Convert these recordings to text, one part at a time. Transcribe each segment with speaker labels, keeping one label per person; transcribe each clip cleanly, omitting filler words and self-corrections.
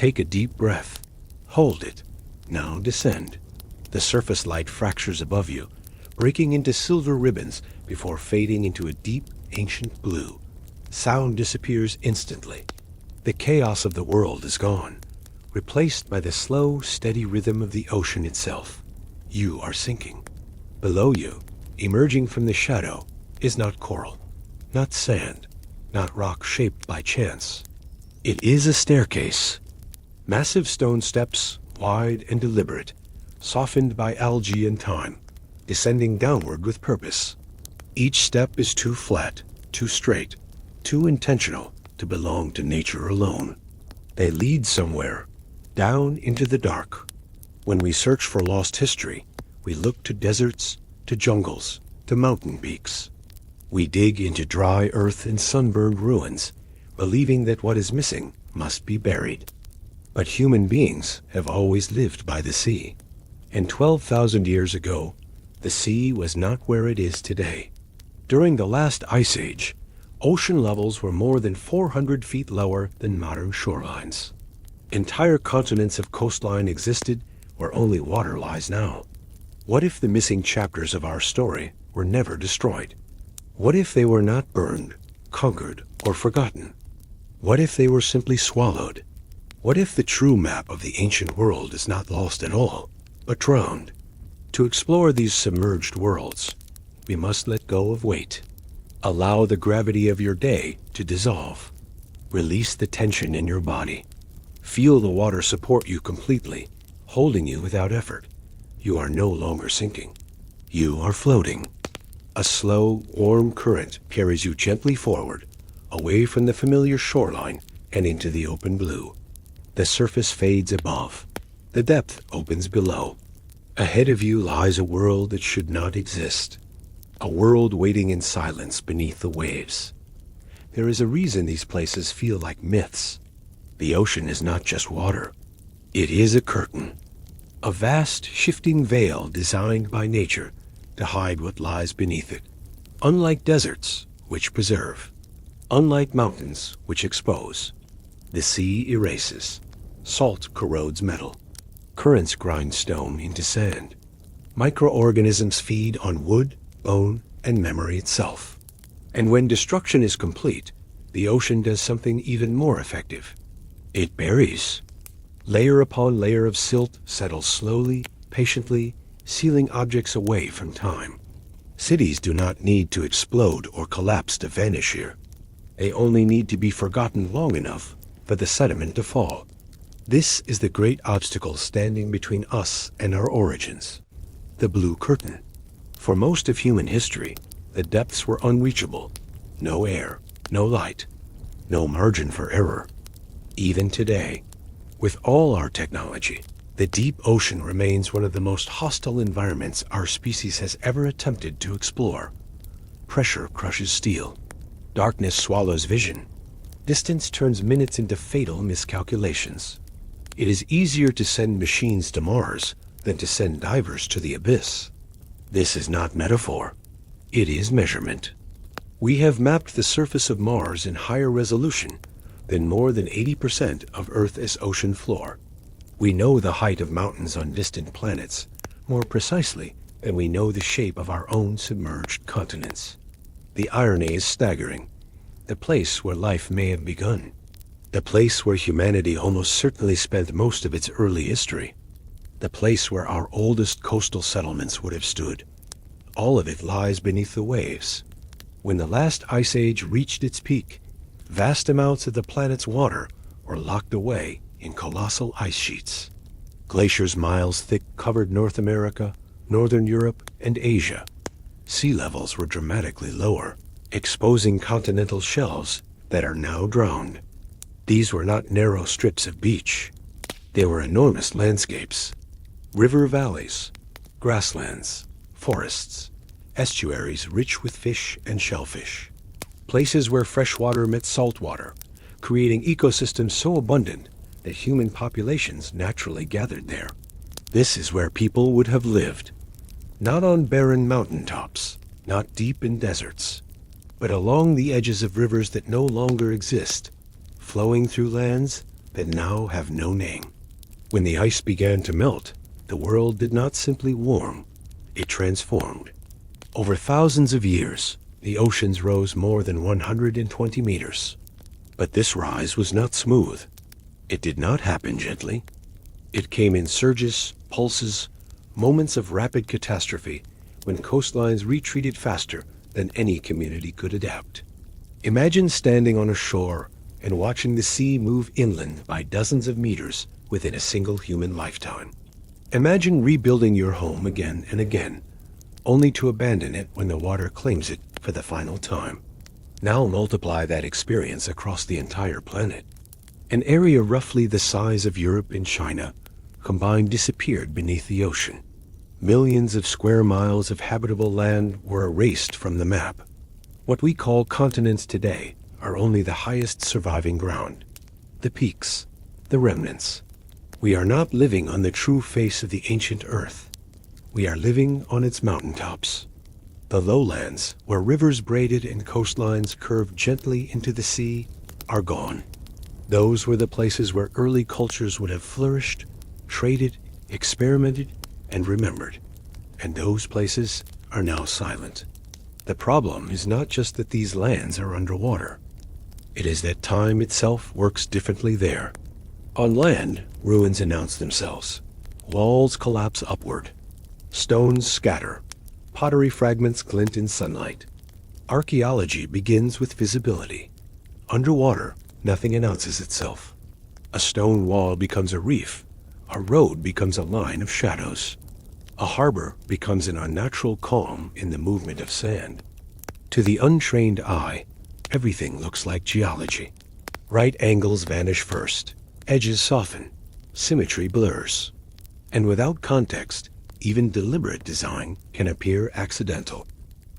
Speaker 1: Take a deep breath. Hold it. Now descend. The surface light fractures above you, breaking into silver ribbons before fading into a deep, ancient blue. Sound disappears instantly. The chaos of the world is gone, replaced by the slow, steady rhythm of the ocean itself. You are sinking. Below you, emerging from the shadow, is not coral, not sand, not rock shaped by chance. It is a staircase. Massive stone steps, wide and deliberate, softened by algae and time, descending downward with purpose. Each step is too flat, too straight, too intentional to belong to nature alone. They lead somewhere, down into the dark. When we search for lost history, we look to deserts, to jungles, to mountain peaks. We dig into dry earth and sunburned ruins, believing that what is missing must be buried. But human beings have always lived by the sea. And 12,000 years ago, the sea was not where it is today. During the last ice age, ocean levels were more than 400 feet lower than modern shorelines. Entire continents of coastline existed where only water lies now. What if the missing chapters of our story were never destroyed? What if they were not burned, conquered, or forgotten? What if they were simply swallowed? What if the true map of the ancient world is not lost at all, but drowned? To explore these submerged worlds, we must let go of weight. Allow the gravity of your day to dissolve. Release the tension in your body. Feel the water support you completely, holding you without effort. You are no longer sinking. You are floating. A slow, warm current carries you gently forward, away from the familiar shoreline and into the open blue. The surface fades above. The depth opens below. Ahead of you lies a world that should not exist. A world waiting in silence beneath the waves. There is a reason these places feel like myths. The ocean is not just water. It is a curtain. A vast, shifting veil designed by nature to hide what lies beneath it. Unlike deserts, which preserve. Unlike mountains, which expose. The sea erases. Salt corrodes metal. Currents grind stone into sand. Microorganisms feed on wood, bone, and memory itself. And when destruction is complete, the ocean does something even more effective. It buries. Layer upon layer of silt settles slowly, patiently, sealing objects away from time. Cities do not need to explode or collapse to vanish here. They only need to be forgotten long enough for the sediment to fall. This is the great obstacle standing between us and our origins. The blue curtain. For most of human history, the depths were unreachable. No air, no light, no margin for error. Even today, with all our technology, the deep ocean remains one of the most hostile environments our species has ever attempted to explore. Pressure crushes steel. Darkness swallows vision. Distance turns minutes into fatal miscalculations. It is easier to send machines to Mars than to send divers to the abyss. This is not metaphor. It is measurement. We have mapped the surface of Mars in higher resolution than more than 80% of Earth's ocean floor. We know the height of mountains on distant planets more precisely than we know the shape of our own submerged continents. The irony is staggering. The place where life may have begun. The place where humanity almost certainly spent most of its early history. The place where our oldest coastal settlements would have stood. All of it lies beneath the waves. When the last ice age reached its peak, vast amounts of the planet's water were locked away in colossal ice sheets. Glaciers miles thick covered North America, Northern Europe, and Asia. Sea levels were dramatically lower, exposing continental shelves that are now drowned. These were not narrow strips of beach. They were enormous landscapes. River valleys, grasslands, forests, estuaries rich with fish and shellfish. Places where fresh water met salt water, creating ecosystems so abundant that human populations naturally gathered there. This is where people would have lived. Not on barren mountaintops, not deep in deserts, but along the edges of rivers that no longer exist, flowing through lands that now have no name. When the ice began to melt, the world did not simply warm, it transformed. Over thousands of years, the oceans rose more than 120 meters. But this rise was not smooth. It did not happen gently. It came in surges, pulses, moments of rapid catastrophe when coastlines retreated faster than any community could adapt. Imagine standing on a shore and watching the sea move inland by dozens of meters within a single human lifetime. Imagine rebuilding your home again and again, only to abandon it when the water claims it for the final time. Now multiply that experience across the entire planet. An area roughly the size of Europe and China combined disappeared beneath the ocean. Millions of square miles of habitable land were erased from the map. What we call continents today are only the highest surviving ground, the peaks, the remnants. We are not living on the true face of the ancient earth. We are living on its mountaintops. The lowlands, where rivers braided and coastlines curved gently into the sea, are gone. Those were the places where early cultures would have flourished, traded, experimented, and remembered. And those places are now silent. The problem is not just that these lands are underwater. It is that time itself works differently there. On land, ruins announce themselves. Walls collapse upward. Stones scatter. Pottery fragments glint in sunlight. Archaeology begins with visibility. Underwater, nothing announces itself. A stone wall becomes a reef. A road becomes a line of shadows. A harbor becomes an unnatural calm in the movement of sand. To the untrained eye, everything looks like geology. Right angles vanish first. Edges soften. Symmetry blurs. And without context, even deliberate design can appear accidental.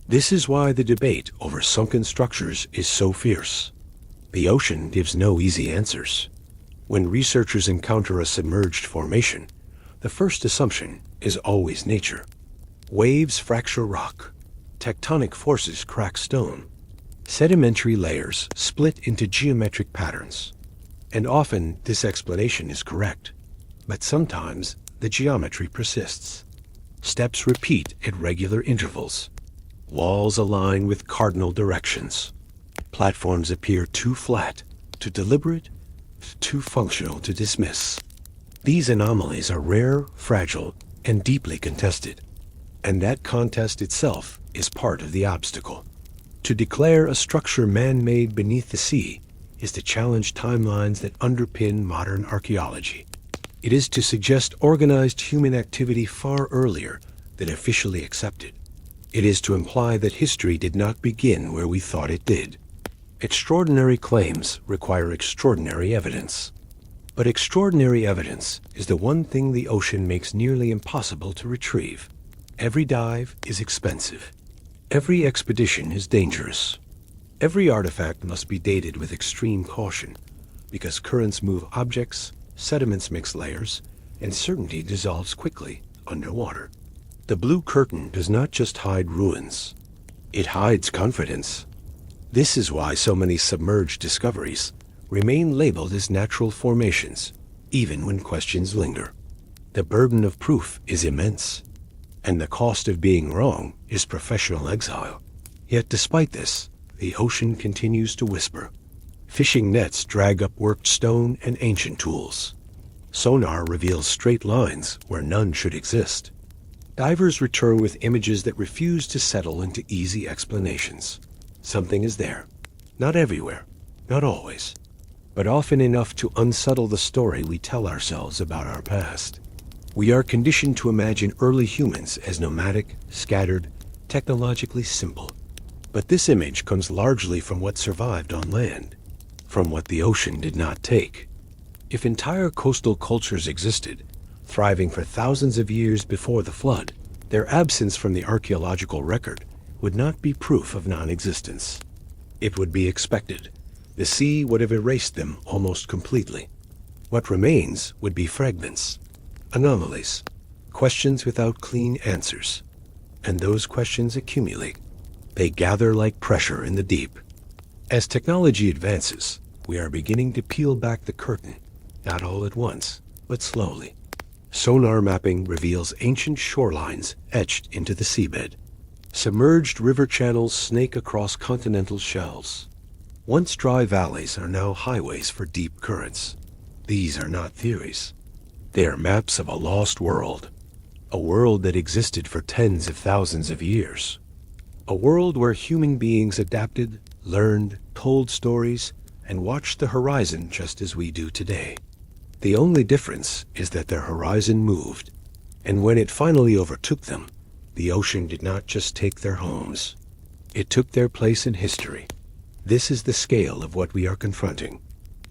Speaker 1: This is why the debate over sunken structures is so fierce. The ocean gives no easy answers. When researchers encounter a submerged formation, the first assumption is always nature. Waves fracture rock. Tectonic forces crack stone. Sedimentary layers split into geometric patterns. And often this explanation is correct. But sometimes the geometry persists. Steps repeat at regular intervals. Walls align with cardinal directions. Platforms appear too flat, too deliberate, too functional to dismiss. These anomalies are rare, fragile, and deeply contested. And that contest itself is part of the obstacle. To declare a structure man-made beneath the sea is to challenge timelines that underpin modern archaeology. It is to suggest organized human activity far earlier than officially accepted. It is to imply that history did not begin where we thought it did. Extraordinary claims require extraordinary evidence. But extraordinary evidence is the one thing the ocean makes nearly impossible to retrieve. Every dive is expensive. Every expedition is dangerous. Every artifact must be dated with extreme caution, because currents move objects, sediments mix layers, and certainty dissolves quickly underwater. The blue curtain does not just hide ruins. It hides confidence. This is why so many submerged discoveries remain labeled as natural formations, even when questions linger. The burden of proof is immense, and the cost of being wrong is professional exile. Yet despite this, the ocean continues to whisper. Fishing nets drag up worked stone and ancient tools. Sonar reveals straight lines where none should exist. Divers return with images that refuse to settle into easy explanations. Something is there. Not everywhere, not always, but often enough to unsettle the story we tell ourselves about our past. We are conditioned to imagine early humans as nomadic, scattered, technologically simple. But this image comes largely from what survived on land, from what the ocean did not take. If entire coastal cultures existed, thriving for thousands of years before the flood, their absence from the archaeological record would not be proof of non-existence. It would be expected. The sea would have erased them almost completely. What remains would be fragments, anomalies, questions without clean answers. And those questions accumulate. They gather like pressure in the deep. As technology advances, we are beginning to peel back the curtain, not all at once, but slowly. Sonar mapping reveals ancient shorelines etched into the seabed. Submerged river channels snake across continental shelves. Once dry valleys are now highways for deep currents. These are not theories. They are maps of a lost world. A world that existed for tens of thousands of years. A world where human beings adapted, learned, told stories, and watched the horizon just as we do today. The only difference is that their horizon moved, and when it finally overtook them, the ocean did not just take their homes. It took their place in history. This is the scale of what we are confronting.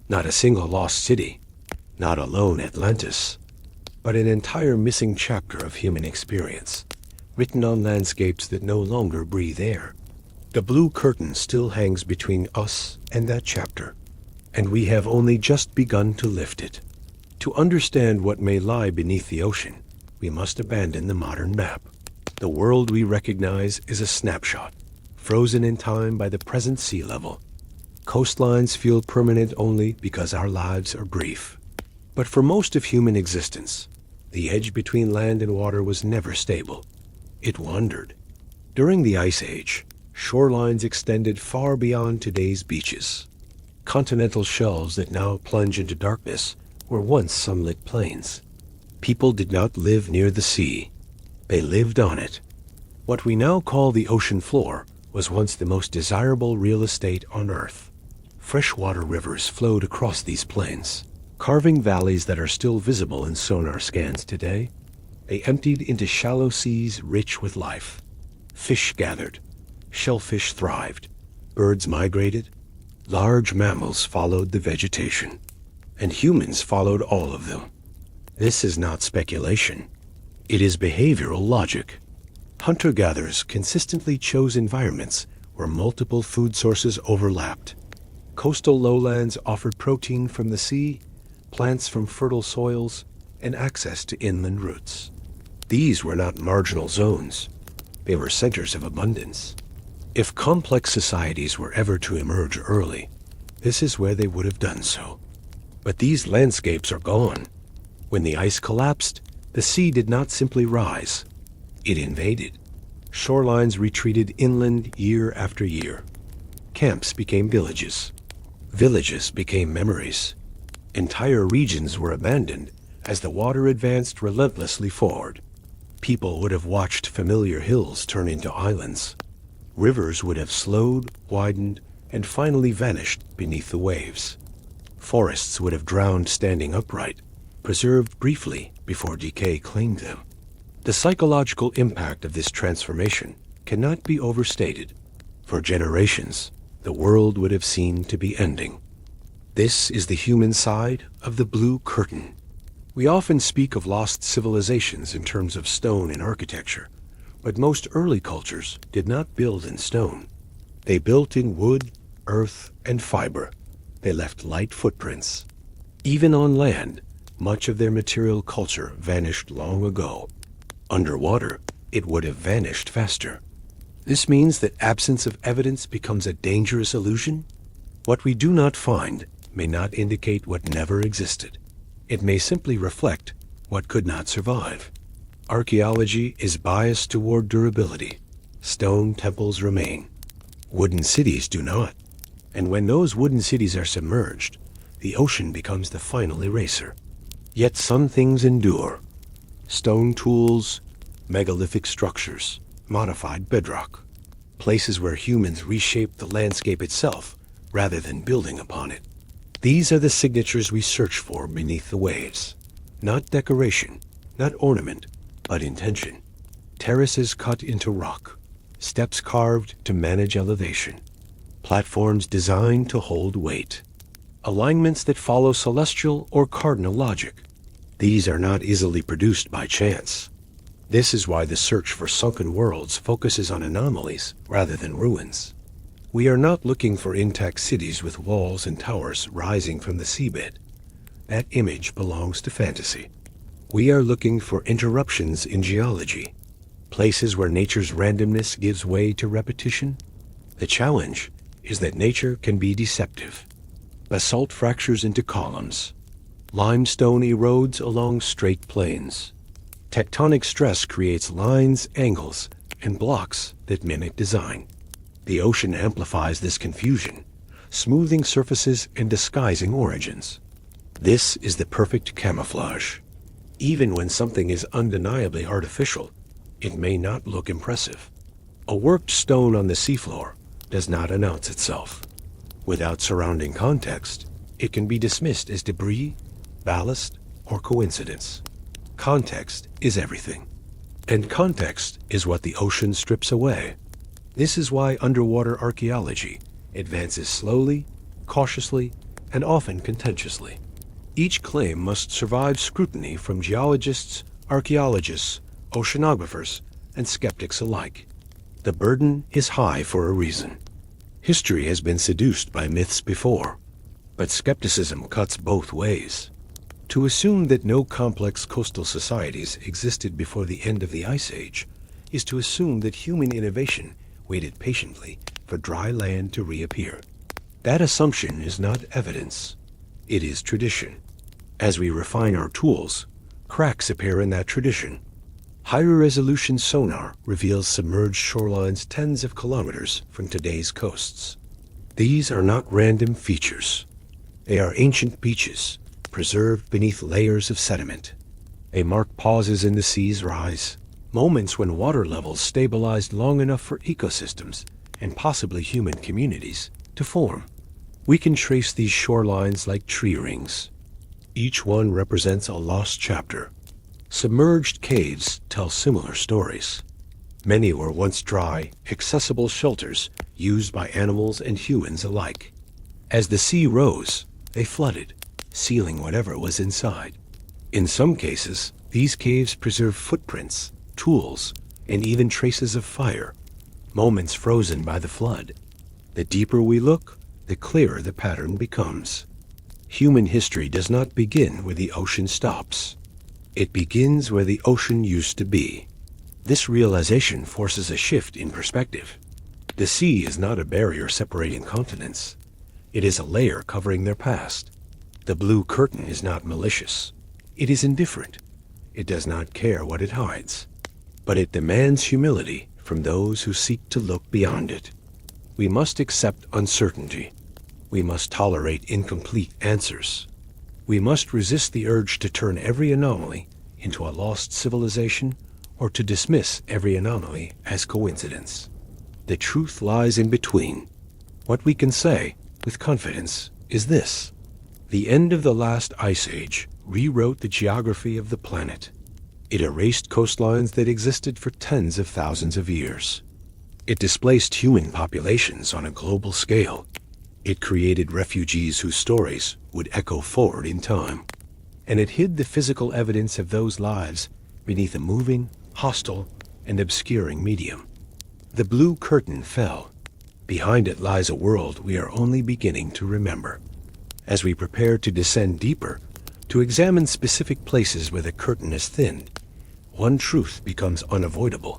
Speaker 1: Not a single lost city, not a lone Atlantis, but an entire missing chapter of human experience, written on landscapes that no longer breathe air. The blue curtain still hangs between us and that chapter, and we have only just begun to lift it. To understand what may lie beneath the ocean, we must abandon the modern map. The world we recognize is a snapshot, frozen in time by the present sea level. Coastlines feel permanent only because our lives are brief. But for most of human existence, the edge between land and water was never stable. It wandered. During the Ice Age, shorelines extended far beyond today's beaches. Continental shelves that now plunge into darkness were once sunlit plains. People did not live near the sea. They lived on it. What we now call the ocean floor was once the most desirable real estate on Earth. Freshwater rivers flowed across these plains, carving valleys that are still visible in sonar scans today. They emptied into shallow seas rich with life. Fish gathered, shellfish thrived, birds migrated, large mammals followed the vegetation, and humans followed all of them. This is not speculation. It is behavioral logic. Hunter-gatherers consistently chose environments where multiple food sources overlapped. Coastal lowlands offered protein from the sea, plants from fertile soils, and access to inland routes. These were not marginal zones. They were centers of abundance. If complex societies were ever to emerge early, this is where they would have done so. But these landscapes are gone. When the ice collapsed, the sea did not simply rise. It invaded. Shorelines retreated inland year after year. Camps became villages. Villages became memories. Entire regions were abandoned as the water advanced relentlessly forward. People would have watched familiar hills turn into islands. Rivers would have slowed, widened, and finally vanished beneath the waves. Forests would have drowned standing upright, preserved briefly before decay claimed them. The psychological impact of this transformation cannot be overstated. For generations, the world would have seemed to be ending. This is the human side of the blue curtain. We often speak of lost civilizations in terms of stone and architecture, but most early cultures did not build in stone. They built in wood, earth, and fiber. They left light footprints. Even on land, much of their material culture vanished long ago. Underwater, it would have vanished faster. This means that absence of evidence becomes a dangerous illusion. What we do not find may not indicate what never existed. It may simply reflect what could not survive. Archaeology is biased toward durability. Stone temples remain. Wooden cities do not. And when those wooden cities are submerged, the ocean becomes the final eraser. Yet some things endure. Stone tools, megalithic structures, modified bedrock. Places where humans reshaped the landscape itself rather than building upon it. These are the signatures we search for beneath the waves. Not decoration, not ornament, but intention. Terraces cut into rock. Steps carved to manage elevation. Platforms designed to hold weight. Alignments that follow celestial or cardinal logic. These are not easily produced by chance. This is why the search for sunken worlds focuses on anomalies rather than ruins. We are not looking for intact cities with walls and towers rising from the seabed. That image belongs to fantasy. We are looking for interruptions in geology, places where nature's randomness gives way to repetition. The challenge is that nature can be deceptive. Basalt fractures into columns. Limestone erodes along straight plains. Tectonic stress creates lines, angles, and blocks that mimic design. The ocean amplifies this confusion, smoothing surfaces and disguising origins. This is the perfect camouflage. Even when something is undeniably artificial, it may not look impressive. A worked stone on the seafloor does not announce itself. Without surrounding context, it can be dismissed as debris, ballast, or coincidence. Context is everything. And context is what the ocean strips away. This is why underwater archaeology advances slowly, cautiously, and often contentiously. Each claim must survive scrutiny from geologists, archaeologists, oceanographers, and skeptics alike. The burden is high for a reason. History has been seduced by myths before, but skepticism cuts both ways. To assume that no complex coastal societies existed before the end of the Ice Age is to assume that human innovation waited patiently for dry land to reappear. That assumption is not evidence. It is tradition. As we refine our tools, cracks appear in that tradition. Higher resolution sonar reveals submerged shorelines tens of kilometers from today's coasts. These are not random features. They are ancient beaches, preserved beneath layers of sediment. They mark pauses in the sea's rise, moments when water levels stabilized long enough for ecosystems, and possibly human communities, to form. We can trace these shorelines like tree rings. Each one represents a lost chapter. Submerged caves tell similar stories. Many were once dry, accessible shelters used by animals and humans alike. As the sea rose, they flooded, sealing whatever was inside. In some cases, these caves preserve footprints, tools, and even traces of fire, moments frozen by the flood. The deeper we look, the clearer the pattern becomes. Human history does not begin where the ocean stops. It begins where the ocean used to be. This realization forces a shift in perspective. The sea is not a barrier separating continents. It is a layer covering their past. The blue curtain is not malicious. It is indifferent. It does not care what it hides. But it demands humility from those who seek to look beyond it. We must accept uncertainty. We must tolerate incomplete answers. We must resist the urge to turn every anomaly into a lost civilization or to dismiss every anomaly as coincidence. The truth lies in between. What we can say with confidence is this: the end of the last ice age rewrote the geography of the planet. It erased coastlines that existed for tens of thousands of years. It displaced human populations on a global scale. It created refugees whose stories would echo forward in time. And it hid the physical evidence of those lives beneath a moving, hostile, and obscuring medium. The blue curtain fell. Behind it lies a world we are only beginning to remember. As we prepare to descend deeper, to examine specific places where the curtain is thinned, one truth becomes unavoidable.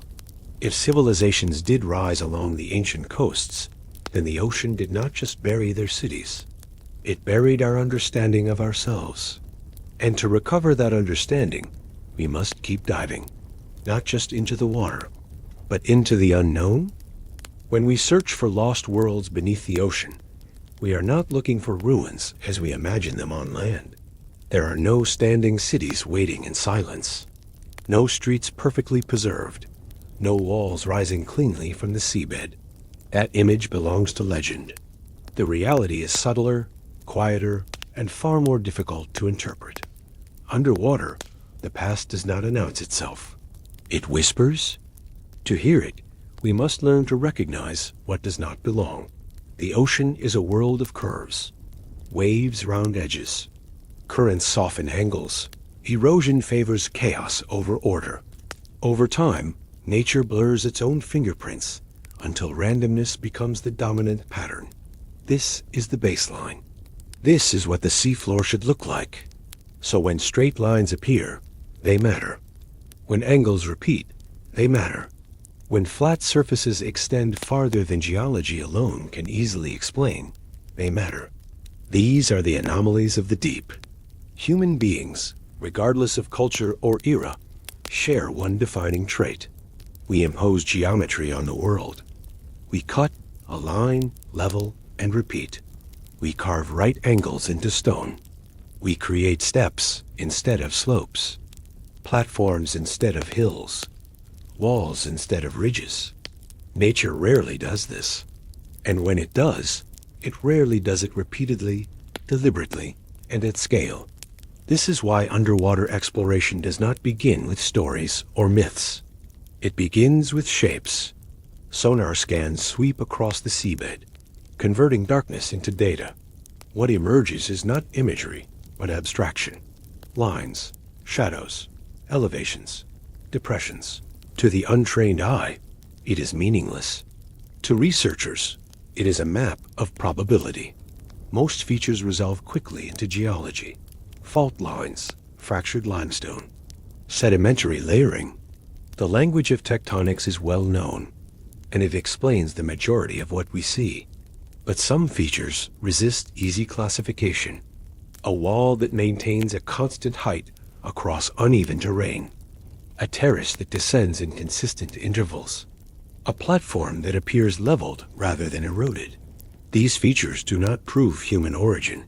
Speaker 1: If civilizations did rise along the ancient coasts, then the ocean did not just bury their cities. It buried our understanding of ourselves. And to recover that understanding, we must keep diving, not just into the water, but into the unknown. When we search for lost worlds beneath the ocean, we are not looking for ruins as we imagine them on land. There are no standing cities waiting in silence, no streets perfectly preserved, no walls rising cleanly from the seabed. That image belongs to legend. The reality is subtler, quieter, and far more difficult to interpret. Underwater, the past does not announce itself. It whispers. To hear it, we must learn to recognize what does not belong. The ocean is a world of curves, waves round edges. Currents soften angles. Erosion favors chaos over order. Over time, nature blurs its own fingerprints until randomness becomes the dominant pattern. This is the baseline. This is what the seafloor should look like. So when straight lines appear, they matter. When angles repeat, they matter. When flat surfaces extend farther than geology alone can easily explain, they matter. These are the anomalies of the deep. Human beings, regardless of culture or era, share one defining trait. We impose geometry on the world. We cut, align, level, and repeat. We carve right angles into stone. We create steps instead of slopes, platforms instead of hills, walls instead of ridges. Nature rarely does this. And when it does, it rarely does it repeatedly, deliberately, and at scale. This is why underwater exploration does not begin with stories or myths. It begins with shapes. Sonar scans sweep across the seabed, converting darkness into data. What emerges is not imagery, but abstraction. Lines, shadows, elevations, depressions. To the untrained eye, it is meaningless. To researchers, it is a map of probability. Most features resolve quickly into geology. Fault lines, fractured limestone, sedimentary layering. The language of tectonics is well known, and it explains the majority of what we see. But some features resist easy classification. A wall that maintains a constant height across uneven terrain. A terrace that descends in consistent intervals. A platform that appears leveled rather than eroded. These features do not prove human origin.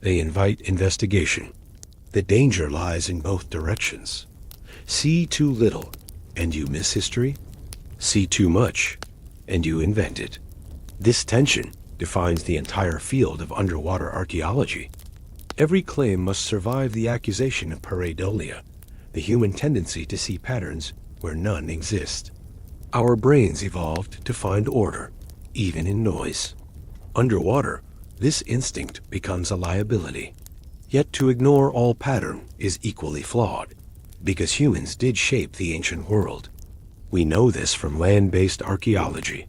Speaker 1: They invite investigation. The danger lies in both directions. See too little, and you miss history. See too much, and you invent it. This tension defines the entire field of underwater archaeology. Every claim must survive the accusation of pareidolia, the human tendency to see patterns where none exist. Our brains evolved to find order, even in noise. Underwater, this instinct becomes a liability. Yet to ignore all pattern is equally flawed, because humans did shape the ancient world. We know this from land-based archaeology.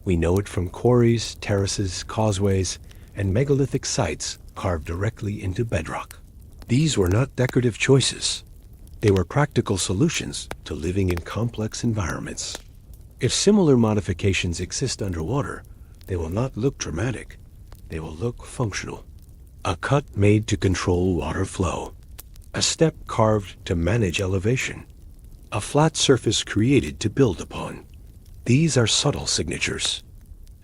Speaker 1: We know it from quarries, terraces, causeways, and megalithic sites carved directly into bedrock. These were not decorative choices. They were practical solutions to living in complex environments. If similar modifications exist underwater, they will not look dramatic. They will look functional. A cut made to control water flow. A step carved to manage elevation. A flat surface created to build upon. These are subtle signatures.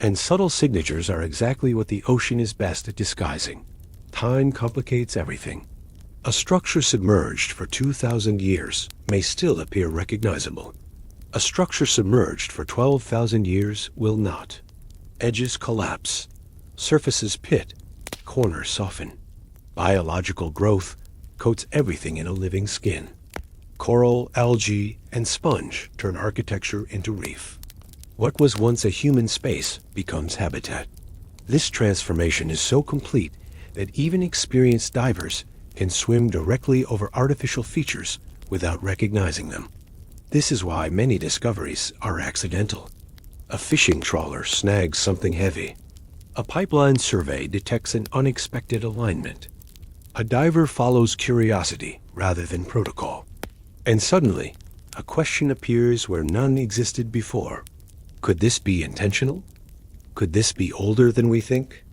Speaker 1: And subtle signatures are exactly what the ocean is best at disguising. Time complicates everything. A structure submerged for 2,000 years may still appear recognizable. A structure submerged for 12,000 years will not. Edges collapse. Surfaces pit. Corners soften. Biological growth coats everything in a living skin. Coral, algae, and sponge turn architecture into reef. What was once a human space becomes habitat. This transformation is so complete that even experienced divers can swim directly over artificial features without recognizing them. This is why many discoveries are accidental. A fishing trawler snags something heavy. A pipeline survey detects an unexpected alignment. A diver follows curiosity rather than protocol. And suddenly, a question appears where none existed before. Could this be intentional? Could this be older than we think?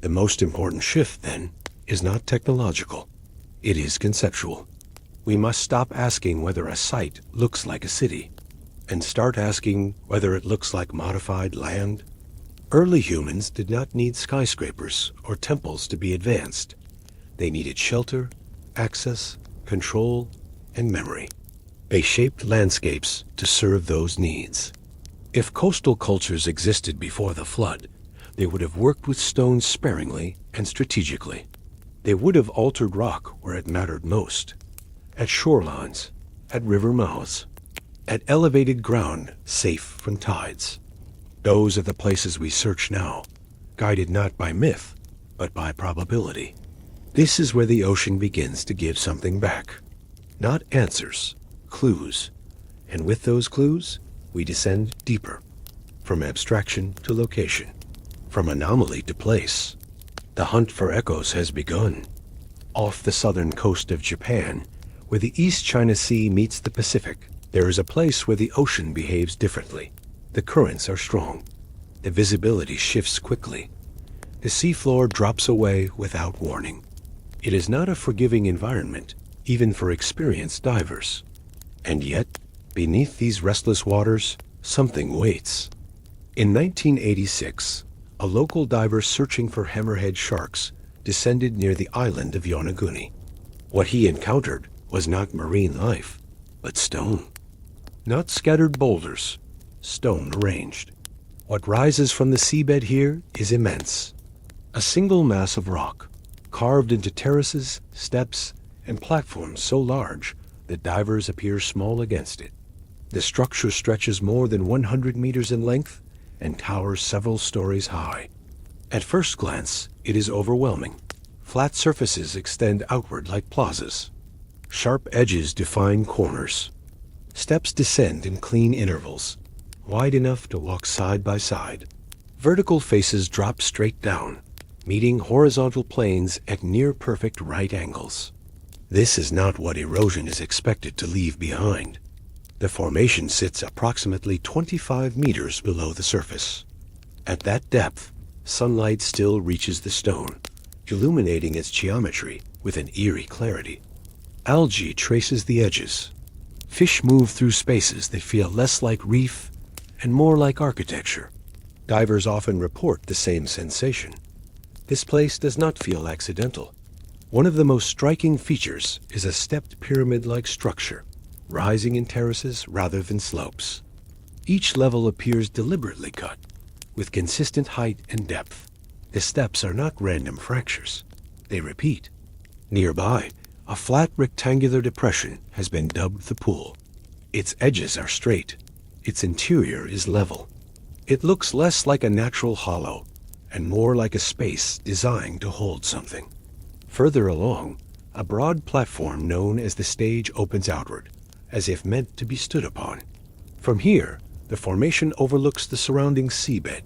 Speaker 1: The most important shift, then, is not technological. It is conceptual. We must stop asking whether a site looks like a city, and start asking whether it looks like modified land. Early humans did not need skyscrapers or temples to be advanced. They needed shelter, access, control, and memory. They shaped landscapes to serve those needs. If coastal cultures existed before the flood, they would have worked with stone sparingly and strategically. They would have altered rock where it mattered most. At shorelines, at river mouths, at elevated ground safe from tides. Those are the places we search now, guided not by myth, but by probability. This is where the ocean begins to give something back. Not answers, clues. And with those clues, we descend deeper, from abstraction to location, from anomaly to place. The hunt for echoes has begun. Off the southern coast of Japan, where the East China Sea meets the Pacific, there is a place where the ocean behaves differently. The currents are strong. The visibility shifts quickly. The seafloor drops away without warning. It is not a forgiving environment, even for experienced divers. And yet, beneath these restless waters, something waits. In 1986, a local diver searching for hammerhead sharks descended near the island of Yonaguni. What he encountered was not marine life, but stone. Not scattered boulders, stone arranged. What rises from the seabed here is immense. A single mass of rock, carved into terraces, steps, and platforms so large that divers appear small against it. The structure stretches more than 100 meters in length and towers several stories high. At first glance, it is overwhelming. Flat surfaces extend outward like plazas. Sharp edges define corners. Steps descend in clean intervals, wide enough to walk side by side. Vertical faces drop straight down, meeting horizontal planes at near-perfect right angles. This is not what erosion is expected to leave behind. The formation sits approximately 25 meters below the surface. At that depth, sunlight still reaches the stone, illuminating its geometry with an eerie clarity. Algae traces the edges. Fish move through spaces that feel less like reef and more like architecture. Divers often report the same sensation. This place does not feel accidental. One of the most striking features is a stepped pyramid-like structure, rising in terraces rather than slopes. Each level appears deliberately cut, with consistent height and depth. The steps are not random fractures. They repeat. Nearby, a flat rectangular depression has been dubbed the pool. Its edges are straight. Its interior is level. It looks less like a natural hollow and more like a space designed to hold something. Further along, a broad platform known as the stage opens outward, as if meant to be stood upon. From here, the formation overlooks the surrounding seabed,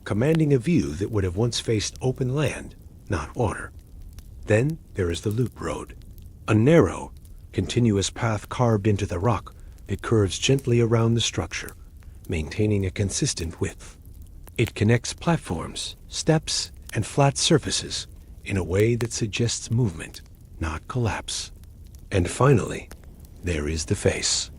Speaker 1: commanding a view that would have once faced open land, not water. Then there is the loop road, a narrow, continuous path carved into the rock that curves gently around the structure, maintaining a consistent width. It connects platforms, steps, and flat surfaces in a way that suggests movement, not collapse. And finally, there is the face,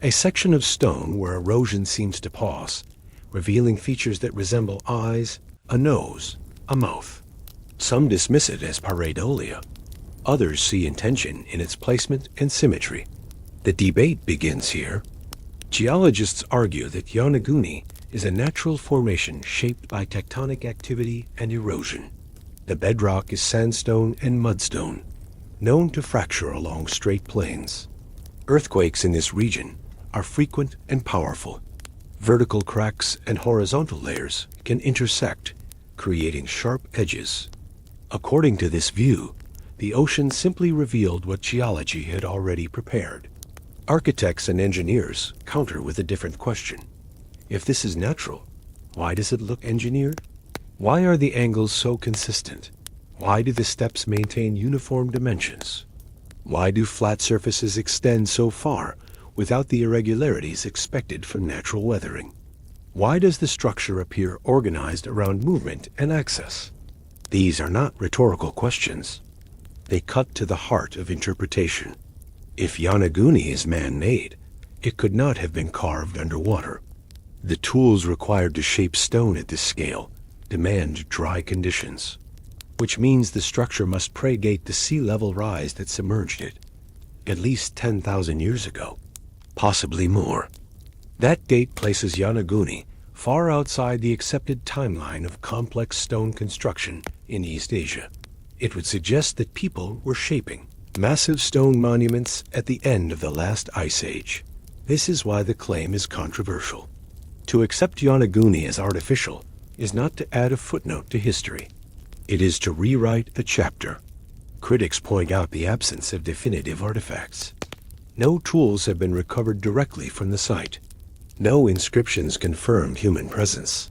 Speaker 1: a section of stone where erosion seems to pause, revealing features that resemble eyes, a nose, a mouth. Some dismiss it as pareidolia. Others see intention in its placement and symmetry. The debate begins here. Geologists argue that Yonaguni is a natural formation shaped by tectonic activity and erosion. The bedrock is sandstone and mudstone, known to fracture along straight plains. Earthquakes in this region are frequent and powerful. Vertical cracks and horizontal layers can intersect, creating sharp edges. According to this view, the ocean simply revealed what geology had already prepared. Architects and engineers counter with a different question. If this is natural, why does it look engineered? Why are the angles so consistent? Why do the steps maintain uniform dimensions? Why do flat surfaces extend so far without the irregularities expected from natural weathering? Why does the structure appear organized around movement and access? These are not rhetorical questions. They cut to the heart of interpretation. If Yonaguni is man-made, it could not have been carved underwater. The tools required to shape stone at this scale demand dry conditions, which means the structure must predate the sea level rise that submerged it, at least 10,000 years ago, possibly more. That date places Yonaguni far outside the accepted timeline of complex stone construction in East Asia. It would suggest that people were shaping massive stone monuments at the end of the last ice age. This is why the claim is controversial. To accept Yonaguni as artificial is not to add a footnote to history. It is to rewrite a chapter. Critics point out the absence of definitive artifacts. No tools have been recovered directly from the site. No inscriptions confirmed human presence.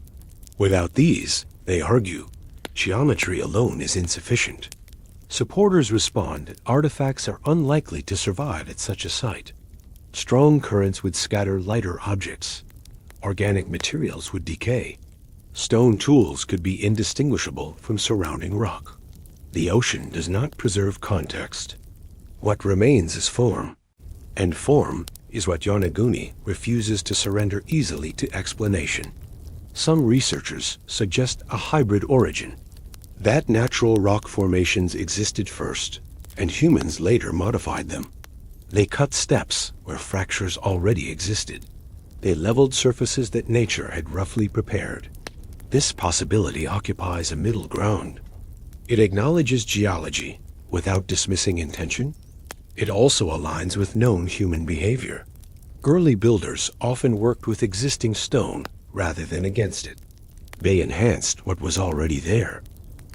Speaker 1: Without these, they argue, geometry alone is insufficient. Supporters respond that artifacts are unlikely to survive at such a site. Strong currents would scatter lighter objects. Organic materials would decay. Stone tools could be indistinguishable from surrounding rock. The ocean does not preserve context. What remains is form, and form is what Yonaguni refuses to surrender easily to explanation. Some researchers suggest a hybrid origin, that natural rock formations existed first, and humans later modified them. They cut steps where fractures already existed. They leveled surfaces that nature had roughly prepared. This possibility occupies a middle ground. It acknowledges geology without dismissing intention. It also aligns with known human behavior. Early builders often worked with existing stone rather than against it. They enhanced what was already there.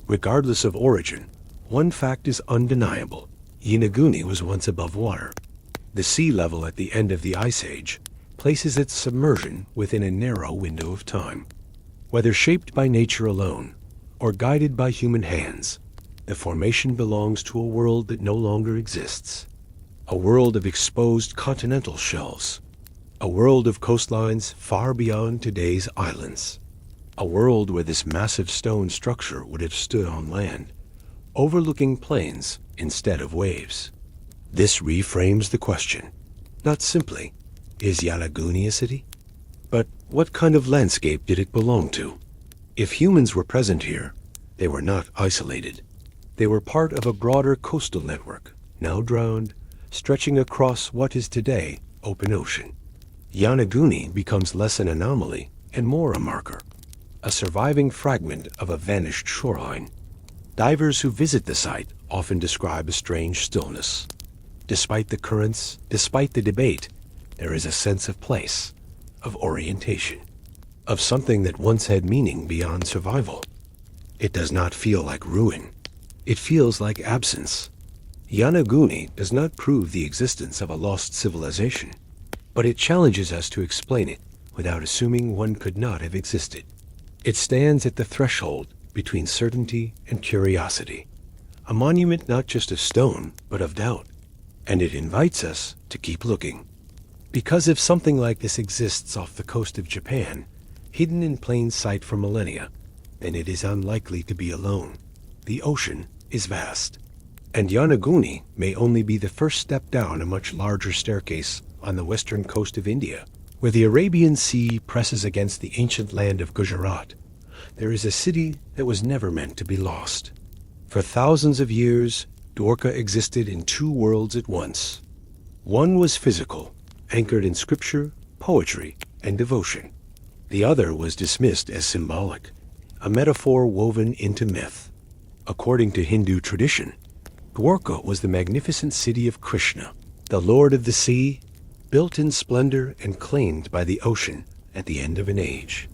Speaker 1: Regardless of origin, one fact is undeniable. Yonaguni was once above water. The sea level at the end of the Ice Age places its submersion within a narrow window of time. Whether shaped by nature alone or guided by human hands, the formation belongs to a world that no longer exists. A world of exposed continental shelves. A world of coastlines far beyond today's islands. A world where this massive stone structure would have stood on land, overlooking plains instead of waves. This reframes the question. Not simply, is Yonaguni a city? But what kind of landscape did it belong to? If humans were present here, they were not isolated. They were part of a broader coastal network, now drowned, stretching across what is today open ocean. Yonaguni becomes less an anomaly and more a marker, a surviving fragment of a vanished shoreline. Divers who visit the site often describe a strange stillness. Despite the currents, despite the debate, there is a sense of place, of orientation, of something that once had meaning beyond survival. It does not feel like ruin. It feels like absence. Yonaguni does not prove the existence of a lost civilization, but it challenges us to explain it without assuming one could not have existed. It stands at the threshold between certainty and curiosity, a monument not just of stone, but of doubt, and it invites us to keep looking. Because if something like this exists off the coast of Japan, hidden in plain sight for millennia, then it is unlikely to be alone. The ocean is vast, and Yonaguni may only be the first step down a much larger staircase on the western coast of India. Where the Arabian Sea presses against the ancient land of Gujarat, there is a city that was never meant to be lost. For thousands of years, Dwarka existed in two worlds at once. One was physical, anchored in scripture, poetry, and devotion. The other was dismissed as symbolic, a metaphor woven into myth. According to Hindu tradition, Dwarka was the magnificent city of Krishna, the Lord of the Sea, built in splendor and claimed by the ocean at the end of an age.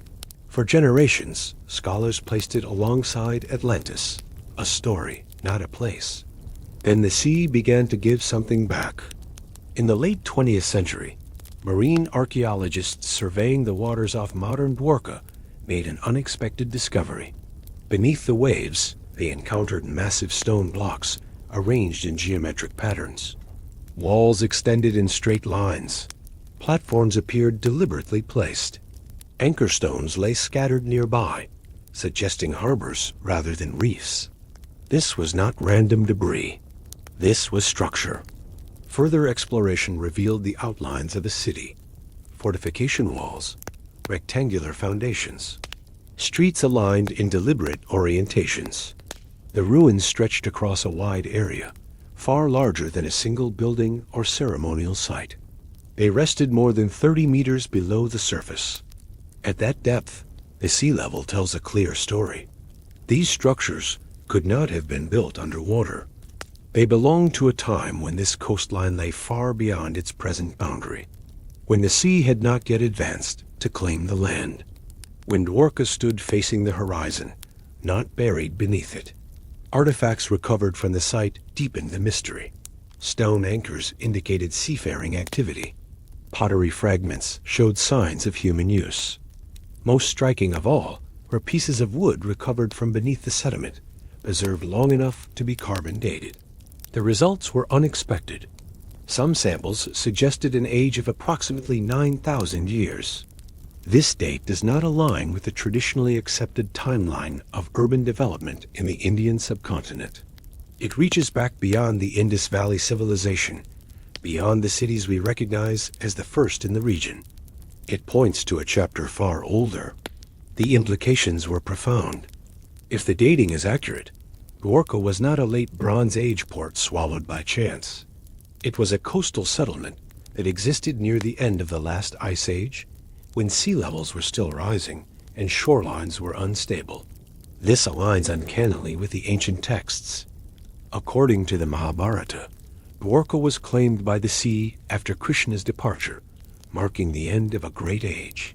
Speaker 1: For generations, scholars placed it alongside Atlantis, a story, not a place. Then the sea began to give something back. In the late 20th century, marine archaeologists surveying the waters off modern Dwarka made an unexpected discovery. Beneath the waves, they encountered massive stone blocks arranged in geometric patterns. Walls extended in straight lines. Platforms appeared deliberately placed. Anchor stones lay scattered nearby, suggesting harbors rather than reefs. This was not random debris. This was structure. Further exploration revealed the outlines of a city. Fortification walls, rectangular foundations, streets aligned in deliberate orientations. The ruins stretched across a wide area, far larger than a single building or ceremonial site. They rested more than 30 meters below the surface. At that depth, the sea level tells a clear story. These structures could not have been built underwater. They belonged to a time when this coastline lay far beyond its present boundary, when the sea had not yet advanced to claim the land, when Dwarka stood facing the horizon, not buried beneath it. Artifacts recovered from the site deepened the mystery. Stone anchors indicated seafaring activity. Pottery fragments showed signs of human use. Most striking of all were pieces of wood recovered from beneath the sediment, preserved long enough to be carbon dated. The results were unexpected. Some samples suggested an age of approximately 9,000 years. This date does not align with the traditionally accepted timeline of urban development in the Indian subcontinent. It reaches back beyond the Indus Valley civilization, beyond the cities we recognize as the first in the region. It points to a chapter far older. The implications were profound. If the dating is accurate, Dwarka was not a late Bronze Age port swallowed by chance. It was a coastal settlement that existed near the end of the last ice age, when sea levels were still rising and shorelines were unstable. This aligns uncannily with the ancient texts. According to the Mahabharata, Dwarka was claimed by the sea after Krishna's departure, marking the end of a great age.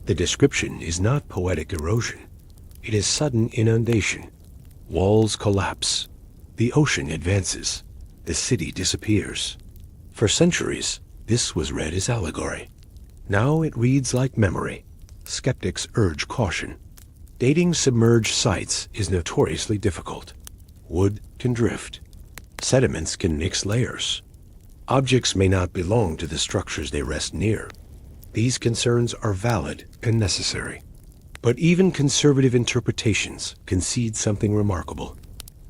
Speaker 1: The description is not poetic erosion. It is sudden inundation. Walls collapse. The ocean advances. The city disappears. For centuries, this was read as allegory. Now it reads like memory. Skeptics urge caution. Dating submerged sites is notoriously difficult. Wood can drift. Sediments can mix layers. Objects may not belong to the structures they rest near. These concerns are valid and necessary. But even conservative interpretations concede something remarkable.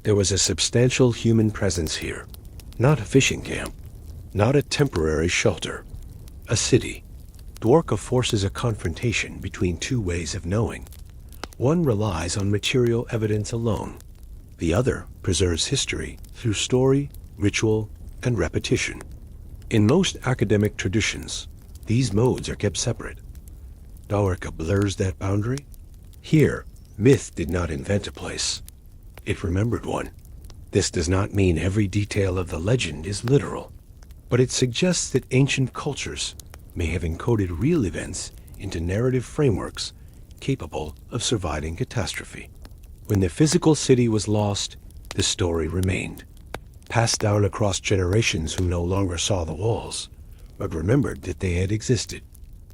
Speaker 1: There was a substantial human presence here. Not a fishing camp. Not a temporary shelter. A city. Dwarka forces a confrontation between two ways of knowing. One relies on material evidence alone. The other preserves history through story, ritual, and repetition. In most academic traditions, these modes are kept separate. Dwarka blurs that boundary. Here, myth did not invent a place. It remembered one. This does not mean every detail of the legend is literal, but it suggests that ancient cultures may have encoded real events into narrative frameworks capable of surviving catastrophe. When the physical city was lost, the story remained, passed down across generations who no longer saw the walls, but remembered that they had existed.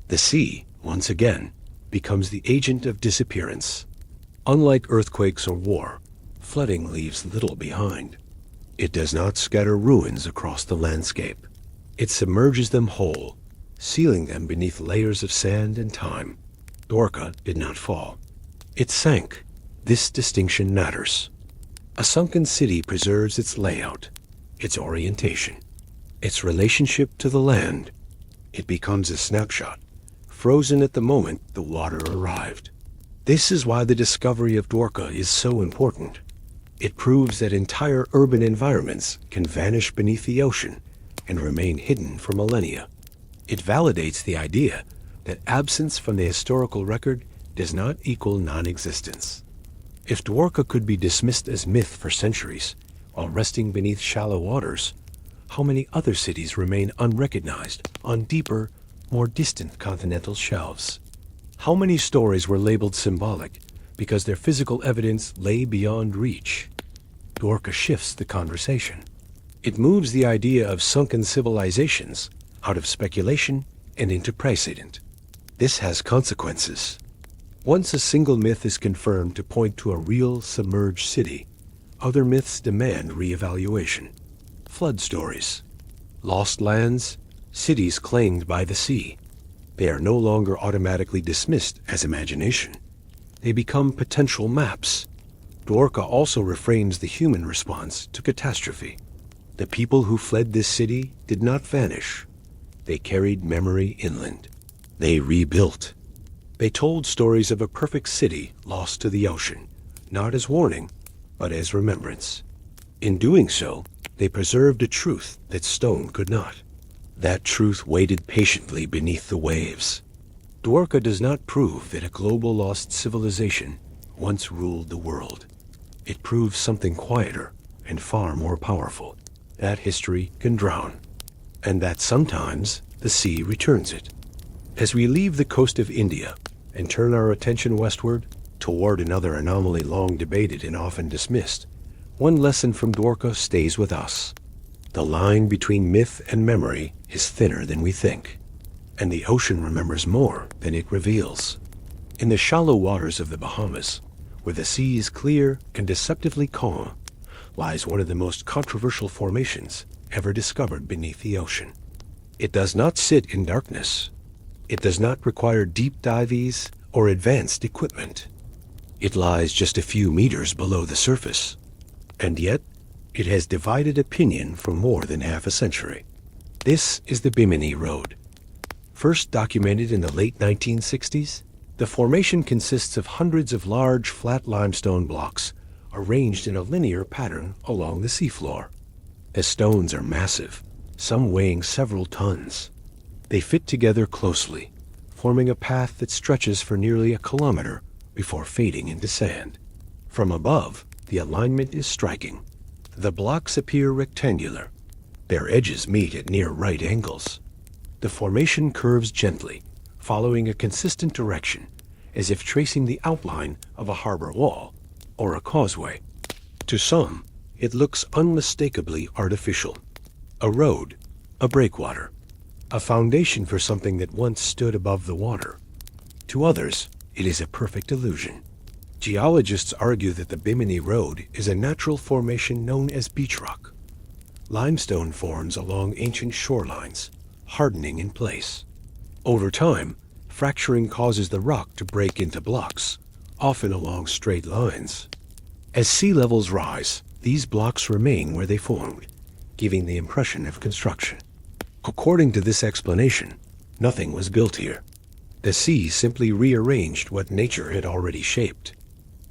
Speaker 1: The sea, once again, becomes the agent of disappearance. Unlike earthquakes or war, flooding leaves little behind. It does not scatter ruins across the landscape. It submerges them whole, sealing them beneath layers of sand and time. Dwarka did not fall. It sank. This distinction matters. A sunken city preserves its layout, its orientation, its relationship to the land. It becomes a snapshot, frozen at the moment the water arrived. This is why the discovery of Dwarka is so important. It proves that entire urban environments can vanish beneath the ocean and remain hidden for millennia. It validates the idea that absence from the historical record does not equal non-existence. If Dwarka could be dismissed as myth for centuries, while resting beneath shallow waters, how many other cities remain unrecognized on deeper, more distant continental shelves? How many stories were labeled symbolic because their physical evidence lay beyond reach? Dwarka shifts the conversation. It moves the idea of sunken civilizations out of speculation and into precedent. This has consequences. Once a single myth is confirmed to point to a real submerged city, other myths demand reevaluation. Flood stories, lost lands, cities claimed by the sea. They are no longer automatically dismissed as imagination. They become potential maps. Dwarka also reframes the human response to catastrophe. The people who fled this city did not vanish. They carried memory inland. They rebuilt. They told stories of a perfect city lost to the ocean, not as warning, but as remembrance. In doing so, they preserved a truth that stone could not. That truth waited patiently beneath the waves. Dwarka does not prove that a global lost civilization once ruled the world. It proves something quieter and far more powerful. That history can drown, and that sometimes the sea returns it. As we leave the coast of India and turn our attention westward toward another anomaly long debated and often dismissed, one lesson from Dwarka stays with us. The line between myth and memory is thinner than we think, and the ocean remembers more than it reveals. In the shallow waters of the Bahamas, where the sea is clear and deceptively calm, lies one of the most controversial formations ever discovered beneath the ocean. It does not sit in darkness. It does not require deep dives or advanced equipment. It lies just a few meters below the surface. And yet, It has divided opinion for more than half a century. This is the Bimini Road. First documented in the late 1960s, the formation consists of hundreds of large flat limestone blocks arranged in a linear pattern along the seafloor. The stones are massive, some weighing several tons. They fit together closely, forming a path that stretches for nearly a kilometer before fading into sand. From above, the alignment is striking. The blocks appear rectangular. Their edges meet at near right angles. The formation curves gently, following a consistent direction, as if tracing the outline of a harbor wall or a causeway. To some, it looks unmistakably artificial. A road, a breakwater, a foundation for something that once stood above the water. To others, it is a perfect illusion. Geologists argue that the Bimini Road is a natural formation known as beach rock. Limestone forms along ancient shorelines, hardening in place. Over time, fracturing causes the rock to break into blocks, often along straight lines. As sea levels rise, these blocks remain where they formed, giving the impression of construction. According to this explanation, nothing was built here. The sea simply rearranged what nature had already shaped.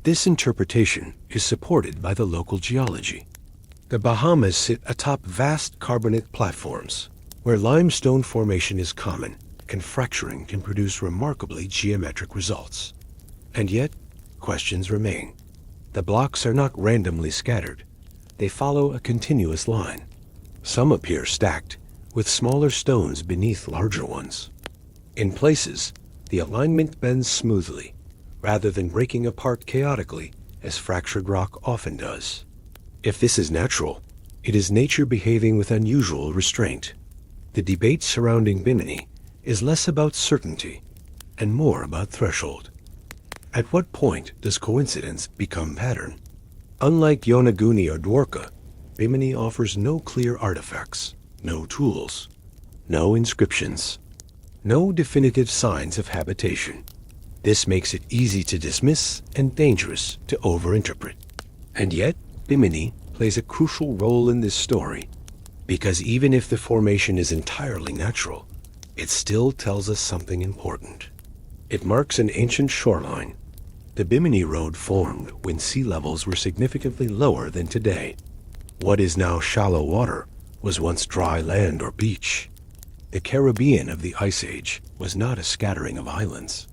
Speaker 1: This interpretation is supported by the local geology. The Bahamas sit atop vast carbonate platforms, where limestone formation is common, and fracturing can produce remarkably geometric results. And yet, questions remain. The blocks are not randomly scattered. They follow a continuous line. Some appear stacked, with smaller stones beneath larger ones. In places, the alignment bends smoothly, rather than breaking apart chaotically, as fractured rock often does. If this is natural, it is nature behaving with unusual restraint. The debate surrounding Bimini is less about certainty and more about threshold. At what point does coincidence become pattern? Unlike Yonaguni or Dwarka, Bimini offers no clear artifacts, no tools, no inscriptions, no definitive signs of habitation. This makes it easy to dismiss and dangerous to overinterpret. And yet, Bimini plays a crucial role in this story, because even if the formation is entirely natural, it still tells us something important. It marks an ancient shoreline. The Bimini Road formed when sea levels were significantly lower than today. What is now shallow water was once dry land or beach. The Caribbean of the Ice Age was not a scattering of islands.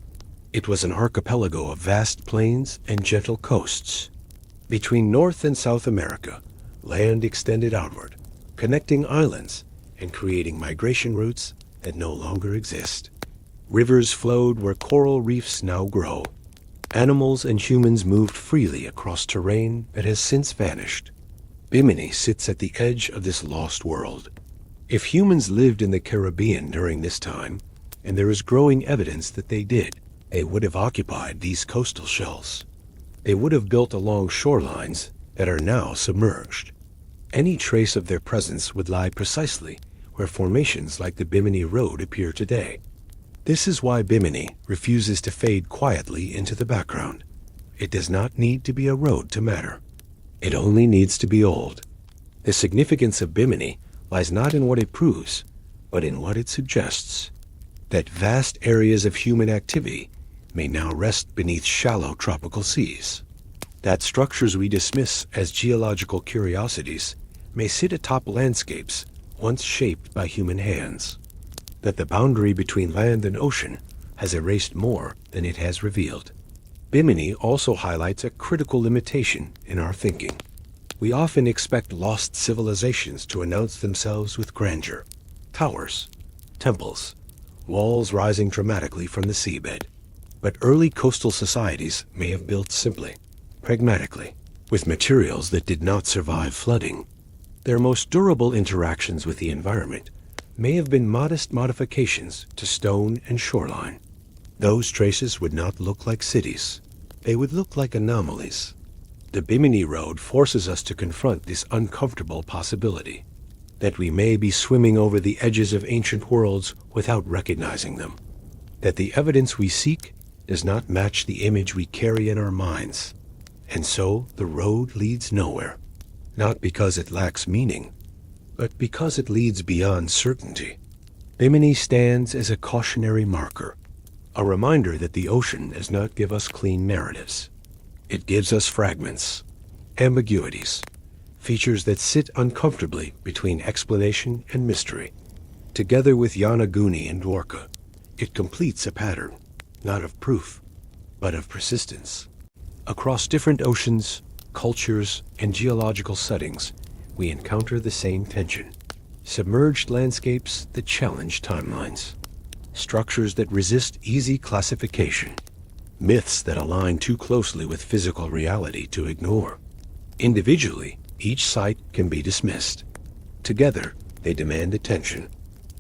Speaker 1: It was an archipelago of vast plains and gentle coasts. Between North and South America, land extended outward, connecting islands and creating migration routes that no longer exist. Rivers flowed where coral reefs now grow. Animals and humans moved freely across terrain that has since vanished. Bimini sits at the edge of this lost world. If humans lived in the Caribbean during this time, and there is growing evidence that they did, they would have occupied these coastal shells. They would have built along shorelines that are now submerged. Any trace of their presence would lie precisely where formations like the Bimini Road appear today. This is why Bimini refuses to fade quietly into the background. It does not need to be a road to matter. It only needs to be old. The significance of Bimini lies not in what it proves, but in what it suggests. That vast areas of human activity may now rest beneath shallow tropical seas. That structures we dismiss as geological curiosities may sit atop landscapes once shaped by human hands. That the boundary between land and ocean has erased more than it has revealed. Bimini also highlights a critical limitation in our thinking. We often expect lost civilizations to announce themselves with grandeur. Towers, temples, walls rising dramatically from the seabed. But early coastal societies may have built simply, pragmatically, with materials that did not survive flooding. Their most durable interactions with the environment may have been modest modifications to stone and shoreline. Those traces would not look like cities. They would look like anomalies. The Bimini Road forces us to confront this uncomfortable possibility, that we may be swimming over the edges of ancient worlds without recognizing them, that the evidence we seek does not match the image we carry in our minds, and so the road leads nowhere. not because it lacks meaning, but because it leads beyond certainty. Bimini stands as a cautionary marker, a reminder that the ocean does not give us clean narratives. It gives us fragments, ambiguities, features that sit uncomfortably between explanation and mystery. Together with Yonaguni and Dwarka, it completes a pattern, not of proof, but of persistence. Across different oceans, cultures, and geological settings, we encounter the same tension. Submerged landscapes that challenge timelines, structures that resist easy classification, myths that align too closely with physical reality to ignore. Individually, each site can be dismissed. Together, they demand attention.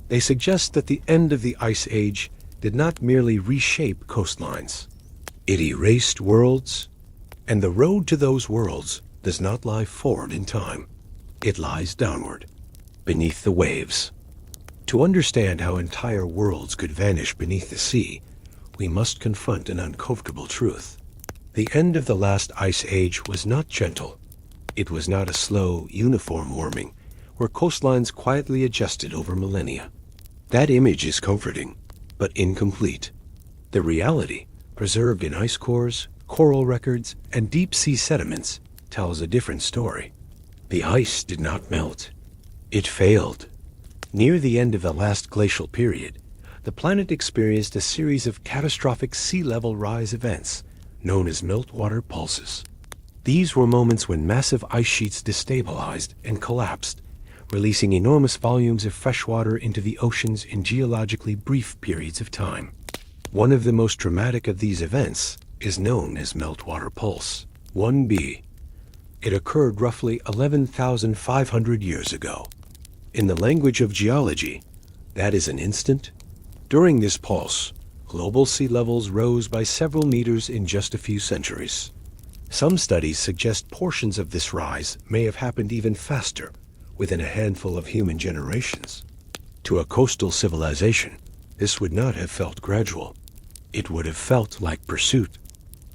Speaker 1: They suggest that the end of the Ice Age did not merely reshape coastlines. It erased worlds, and the road to those worlds does not lie forward in time. It lies downward, beneath the waves. To understand how entire worlds could vanish beneath the sea, we must confront an uncomfortable truth. The end of the last Ice Age was not gentle. It was not a slow, uniform warming, where coastlines quietly adjusted over millennia. That image is comforting, but incomplete. The reality, preserved in ice cores, coral records, and deep-sea sediments, tells a different story. The ice did not melt. It failed. Near the end of the last glacial period, the planet experienced a series of catastrophic sea level rise events known as meltwater pulses. These were moments when massive ice sheets destabilized and collapsed, releasing enormous volumes of fresh water into the oceans in geologically brief periods of time. One of the most dramatic of these events is known as meltwater pulse 1b. It occurred roughly 11,500 years ago. In the language of geology, that is an instant. During this pulse, global sea levels rose by several meters in just a few centuries. Some studies suggest portions of this rise may have happened even faster, within a handful of human generations. To a coastal civilization, this would not have felt gradual. It would have felt like pursuit.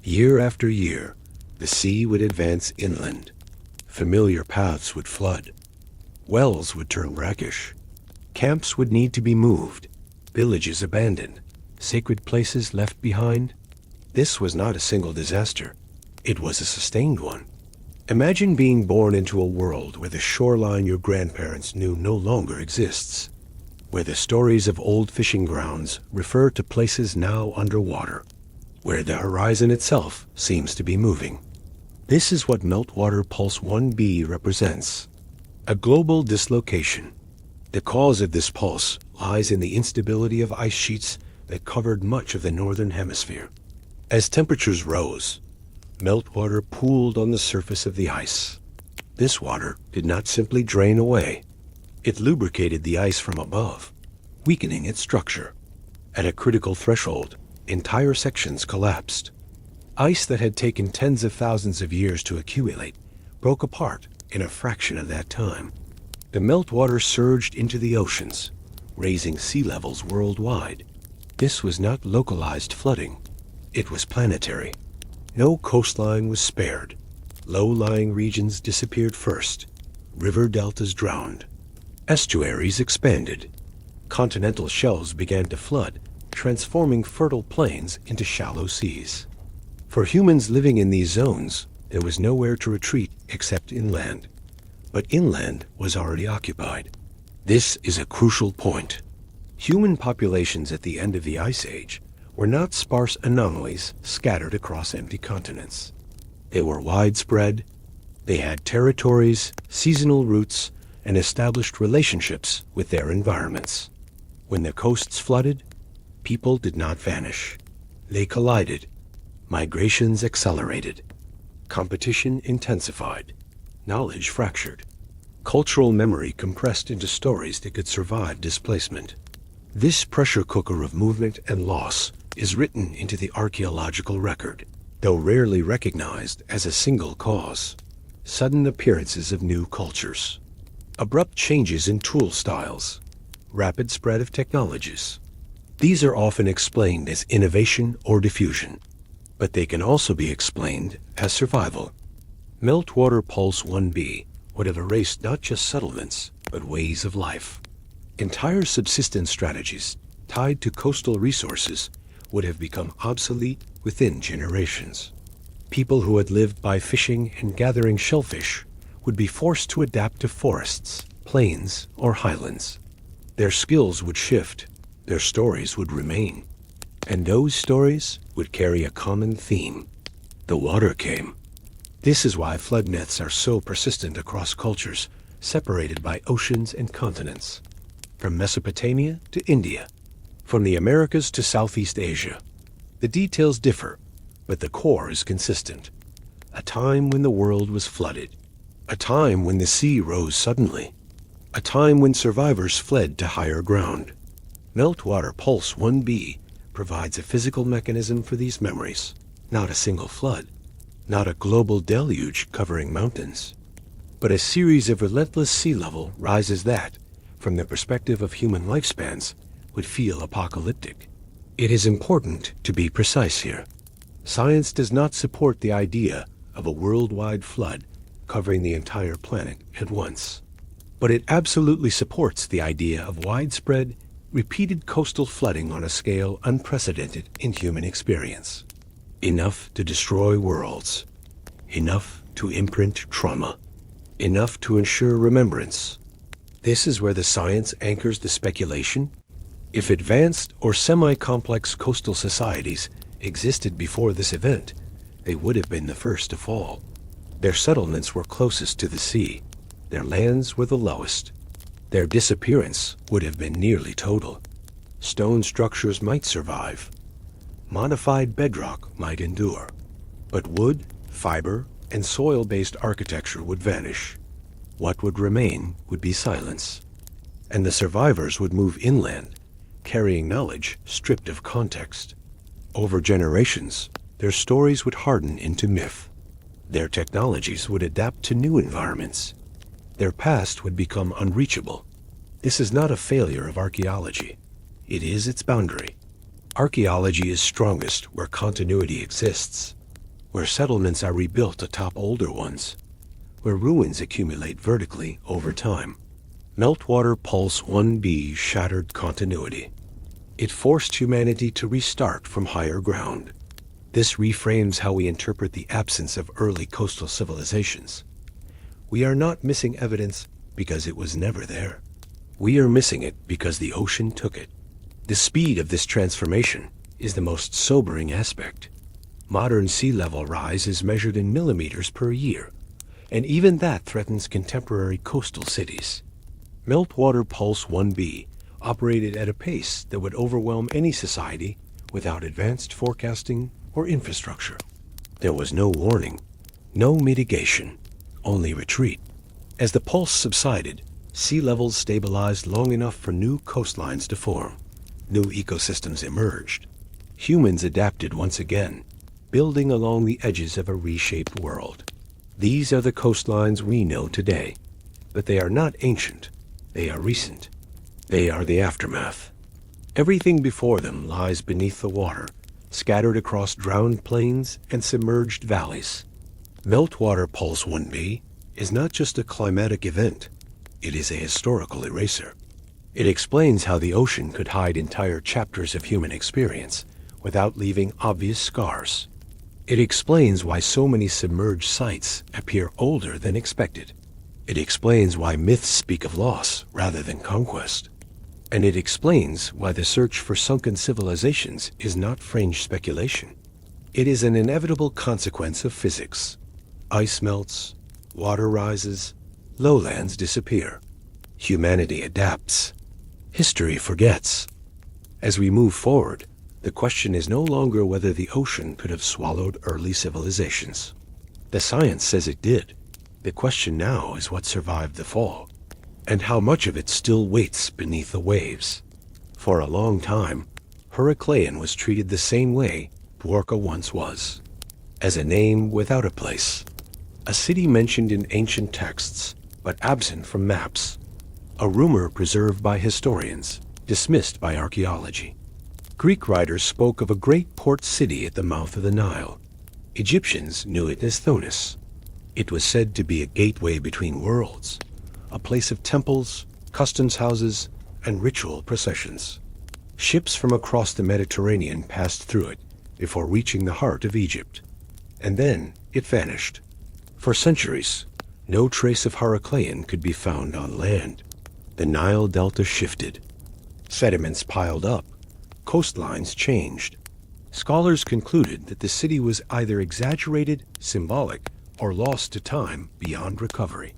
Speaker 1: Year after year, the sea would advance inland. Familiar paths would flood. Wells would turn brackish. Camps would need to be moved. Villages abandoned. Sacred places left behind. This was not a single disaster. It was a sustained one. Imagine being born into a world where the shoreline your grandparents knew no longer exists, where the stories of old fishing grounds refer to places now underwater, where the horizon itself seems to be moving. This is what Meltwater Pulse 1b represents, a global dislocation. The cause of this pulse lies in the instability of ice sheets that covered much of the northern hemisphere. As temperatures rose, meltwater pooled on the surface of the ice. This water did not simply drain away. It lubricated the ice from above, weakening its structure. At a critical threshold, entire sections collapsed. Ice that had taken tens of thousands of years to accumulate broke apart in a fraction of that time. The meltwater surged into the oceans, raising sea levels worldwide. This was not localized flooding. It was planetary. No coastline was spared. Low-lying regions disappeared first. River deltas drowned. Estuaries expanded. Continental shelves began to flood, transforming fertile plains into shallow seas. For humans living in these zones, there was nowhere to retreat except inland. But inland was already occupied. This is a crucial point. Human populations at the end of the Ice Age were not sparse anomalies scattered across empty continents. They were widespread. They had territories, seasonal routes, and established relationships with their environments. When the coasts flooded, people did not vanish. They collided. Migrations accelerated. Competition intensified. Knowledge fractured. Cultural memory compressed into stories that could survive displacement. This pressure cooker of movement and loss is written into the archaeological record, though rarely recognized as a single cause. Sudden appearances of new cultures. Abrupt changes in tool styles. Rapid spread of technologies. These are often explained as innovation or diffusion, but they can also be explained as survival. Meltwater Pulse 1b would have erased not just settlements, but ways of life. Entire subsistence strategies tied to coastal resources would have become obsolete within generations. People who had lived by fishing and gathering shellfish would be forced to adapt to forests, plains, or highlands. Their skills would shift, their stories would remain, and those stories would carry a common theme. The water came. This is why flood myths are so persistent across cultures, separated by oceans and continents. From Mesopotamia to India, from the Americas to Southeast Asia. The details differ, but the core is consistent. A time when the world was flooded. A time when the sea rose suddenly. A time when survivors fled to higher ground. Meltwater Pulse 1b provides a physical mechanism for these memories. Not a single flood, not a global deluge covering mountains, but a series of relentless sea level rises that, from the perspective of human lifespans, would feel apocalyptic. It is important to be precise here. Science does not support the idea of a worldwide flood covering the entire planet at once, but it absolutely supports the idea of widespread, repeated coastal flooding on a scale unprecedented in human experience. Enough to destroy worlds. Enough to imprint trauma. Enough to ensure remembrance. This is where the science anchors the speculation. If advanced or semi-complex coastal societies existed before this event, they would have been the first to fall. Their settlements were closest to the sea. Their lands were the lowest. Their disappearance would have been nearly total. Stone structures might survive. Modified bedrock might endure. But wood, fiber, and soil-based architecture would vanish. What would remain would be silence. And the survivors would move inland, carrying knowledge stripped of context. Over generations, their stories would harden into myth. Their technologies would adapt to new environments. Their past would become unreachable. This is not a failure of archaeology. It is its boundary. Archaeology is strongest where continuity exists, where settlements are rebuilt atop older ones, where ruins accumulate vertically over time. Meltwater Pulse 1b shattered continuity. It forced humanity to restart from higher ground. This reframes how we interpret the absence of early coastal civilizations. We are not missing evidence because it was never there. We are missing it because the ocean took it. The speed of this transformation is the most sobering aspect. Modern sea level rise is measured in millimeters per year, and even that threatens contemporary coastal cities. Meltwater Pulse 1b operated at a pace that would overwhelm any society without advanced forecasting or infrastructure. There was no warning, no mitigation, only retreat. As the pulse subsided, sea levels stabilized long enough for new coastlines to form. New ecosystems emerged. Humans adapted once again, building along the edges of a reshaped world. These are the coastlines we know today, but they are not ancient. They are recent. They are the aftermath. Everything before them lies beneath the water, scattered across drowned plains and submerged valleys. Meltwater Pulse 1b is not just a climatic event. It is a historical eraser. It explains how the ocean could hide entire chapters of human experience without leaving obvious scars. It explains why so many submerged sites appear older than expected. It explains why myths speak of loss rather than conquest. And it explains why the search for sunken civilizations is not fringe speculation. It is an inevitable consequence of physics. Ice melts, water rises, lowlands disappear. Humanity adapts. History forgets. As we move forward, the question is no longer whether the ocean could have swallowed early civilizations. The science says it did. The question now is what survived the fall, and how much of it still waits beneath the waves. For a long time, Heracleion was treated the same way Dwarka once was, as a name without a place, a city mentioned in ancient texts, but absent from maps, a rumor preserved by historians, dismissed by archaeology. Greek writers spoke of a great port city at the mouth of the Nile. Egyptians knew it as Thonis. It was said to be a gateway between worlds, a place of temples, customs houses, and ritual processions. Ships from across the Mediterranean passed through it before reaching the heart of Egypt. And then it vanished. For centuries, no trace of Heracleion could be found on land. The Nile Delta shifted. Sediments piled up. Coastlines changed. Scholars concluded that the city was either exaggerated, symbolic, or lost to time beyond recovery.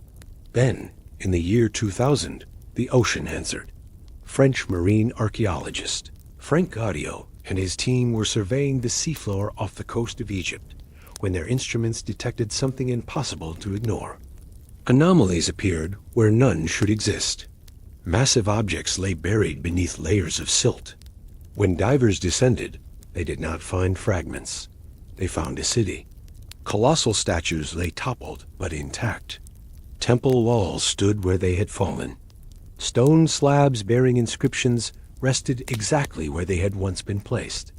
Speaker 1: Then, in the year 2000, the ocean answered. French marine archaeologist Frank Gaudio and his team were surveying the seafloor off the coast of Egypt when their instruments detected something impossible to ignore. Anomalies appeared where none should exist. Massive objects lay buried beneath layers of silt. When divers descended, they did not find fragments. They found a city. Colossal statues lay toppled but intact. Temple walls stood where they had fallen. Stone slabs bearing inscriptions rested exactly where they had once been placed.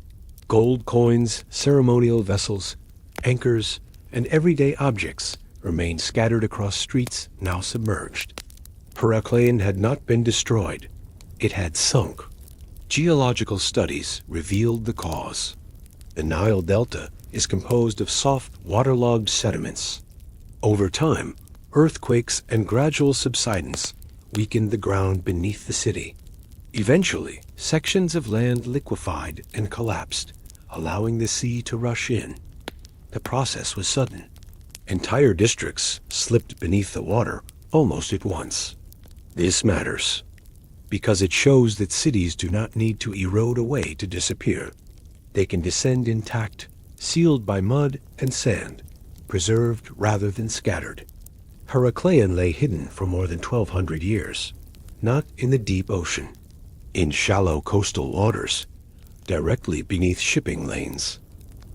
Speaker 1: Gold coins, ceremonial vessels, anchors, and everyday objects remained scattered across streets now submerged. Heracleion had not been destroyed. It had sunk. Geological studies revealed the cause. The Nile Delta is composed of soft, waterlogged sediments. Over time, earthquakes and gradual subsidence weakened the ground beneath the city. Eventually, sections of land liquefied and collapsed, allowing the sea to rush in. The process was sudden. Entire districts slipped beneath the water almost at once. This matters, because it shows that cities do not need to erode away to disappear. They can descend intact, sealed by mud and sand, preserved rather than scattered. Heracleion lay hidden for more than 1,200 years, not in the deep ocean, in shallow coastal waters, directly beneath shipping lanes,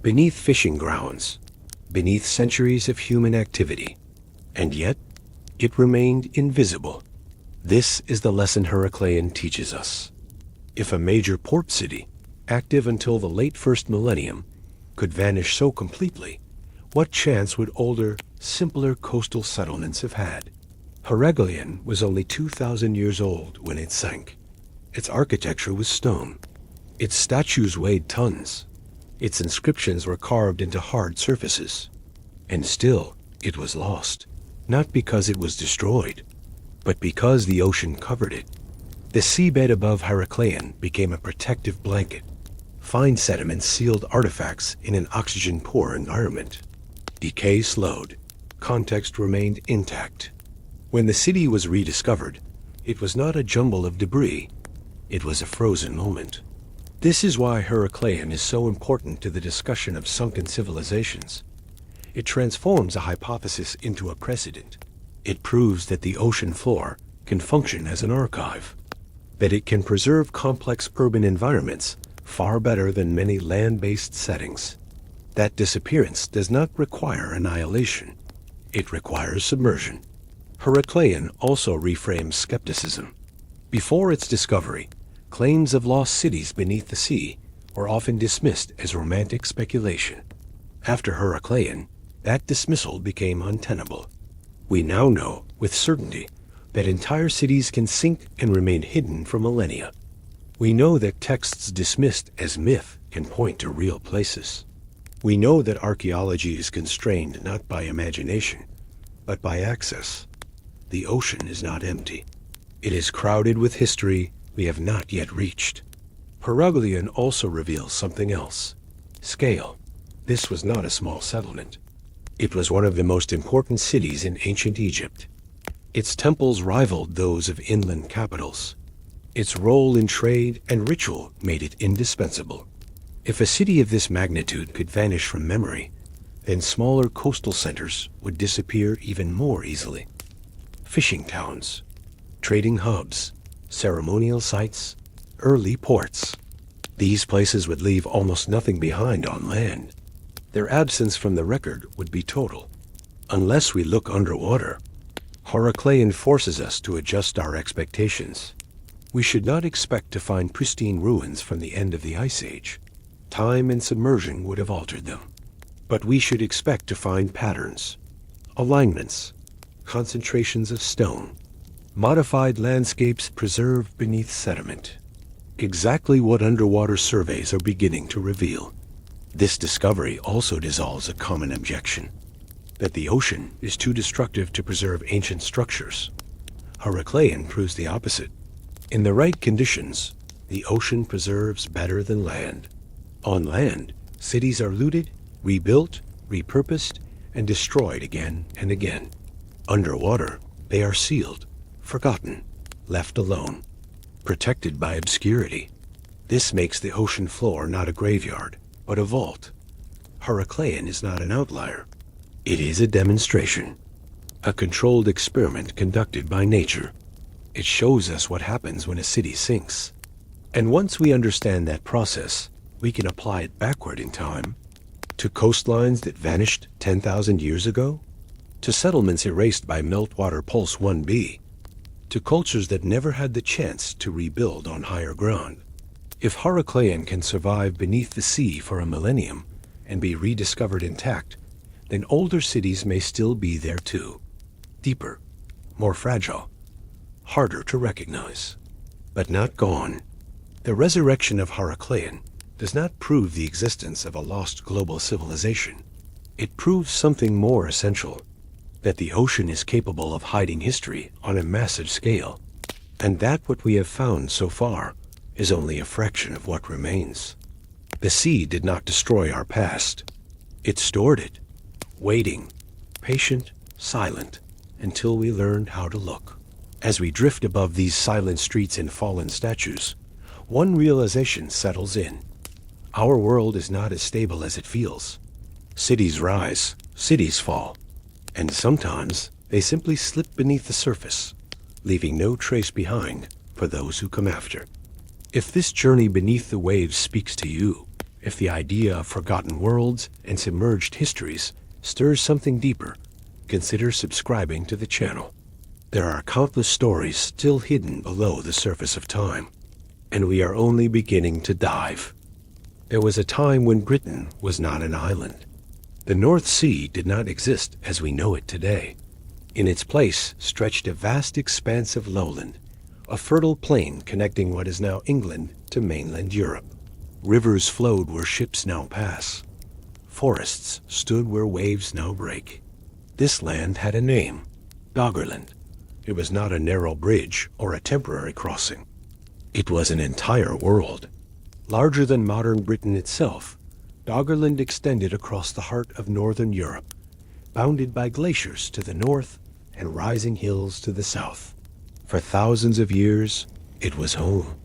Speaker 1: beneath fishing grounds, beneath centuries of human activity. And yet, it remained invisible. This is the lesson Heracleion teaches us. If a major port city, active until the late first millennium, could vanish so completely, what chance would older, simpler coastal settlements have had? Heracleion was only 2,000 years old when it sank. Its architecture was stone. Its statues weighed tons. Its inscriptions were carved into hard surfaces. And still, it was lost, not because it was destroyed, but because the ocean covered it. The seabed above Heracleion became a protective blanket. Fine sediments sealed artifacts in an oxygen-poor environment. Decay slowed. Context remained intact. When the city was rediscovered, it was not a jumble of debris. It was a frozen moment. This is why Heracleion is so important to the discussion of sunken civilizations. It transforms a hypothesis into a precedent. It proves that the ocean floor can function as an archive, that it can preserve complex urban environments far better than many land-based settings. That disappearance does not require annihilation. It requires submersion. Heracleion also reframes skepticism. Before its discovery, claims of lost cities beneath the sea were often dismissed as romantic speculation. After Heracleion, that dismissal became untenable. We now know, with certainty, that entire cities can sink and remain hidden for millennia. We know that texts dismissed as myth can point to real places. We know that archaeology is constrained not by imagination, but by access. The ocean is not empty. It is crowded with history we have not yet reached. Heracleion also reveals something else. Scale. This was not a small settlement. It was one of the most important cities in ancient Egypt. Its temples rivaled those of inland capitals. Its role in trade and ritual made it indispensable. If a city of this magnitude could vanish from memory, then smaller coastal centers would disappear even more easily. Fishing towns, trading hubs, ceremonial sites, early ports. These places would leave almost nothing behind on land. Their absence from the record would be total. Unless we look underwater, Heracleion forces us to adjust our expectations. We should not expect to find pristine ruins from the end of the Ice Age. Time and submersion would have altered them. But we should expect to find patterns. alignments, concentrations of stone, modified landscapes preserved beneath sediment. Exactly what underwater surveys are beginning to reveal. This discovery also dissolves a common objection, that the ocean is too destructive to preserve ancient structures. Heracleion proves the opposite. In the right conditions, the ocean preserves better than land. On land, cities are looted, rebuilt, repurposed, and destroyed again and again. Underwater, they are sealed, forgotten, left alone, protected by obscurity. This makes the ocean floor not a graveyard, but a vault. Heracleion is not an outlier. It is a demonstration, a controlled experiment conducted by nature. It shows us what happens when a city sinks. And once we understand that process, we can apply it backward in time, to coastlines that vanished 10,000 years ago, to settlements erased by meltwater pulse 1b, to cultures that never had the chance to rebuild on higher ground. If Heracleion can survive beneath the sea for a millennium and be rediscovered intact, then older cities may still be there too. Deeper, more fragile, harder to recognize, but not gone. The resurrection of Heracleion does not prove the existence of a lost global civilization. It proves something more essential, that the ocean is capable of hiding history on a massive scale, and that what we have found so far is only a fraction of what remains. The sea did not destroy our past. It stored it, waiting, patient, silent, until we learned how to look. As we drift above these silent streets and fallen statues, one realization settles in. Our world is not as stable as it feels. Cities rise, cities fall, and sometimes they simply slip beneath the surface, leaving no trace behind for those who come after. If this journey beneath the waves speaks to you, if the idea of forgotten worlds and submerged histories stirs something deeper, consider subscribing to the channel. There are countless stories still hidden below the surface of time, and we are only beginning to dive. There was a time when Britain was not an island. The North Sea did not exist as we know it today. In its place stretched a vast expanse of lowland, a fertile plain connecting what is now England to mainland Europe. Rivers flowed where ships now pass. Forests stood where waves now break. This land had a name, Doggerland. It was not a narrow bridge or a temporary crossing. It was an entire world. Larger than modern Britain itself, Doggerland extended across the heart of northern Europe, bounded by glaciers to the north and rising hills to the south. For thousands of years, it was home.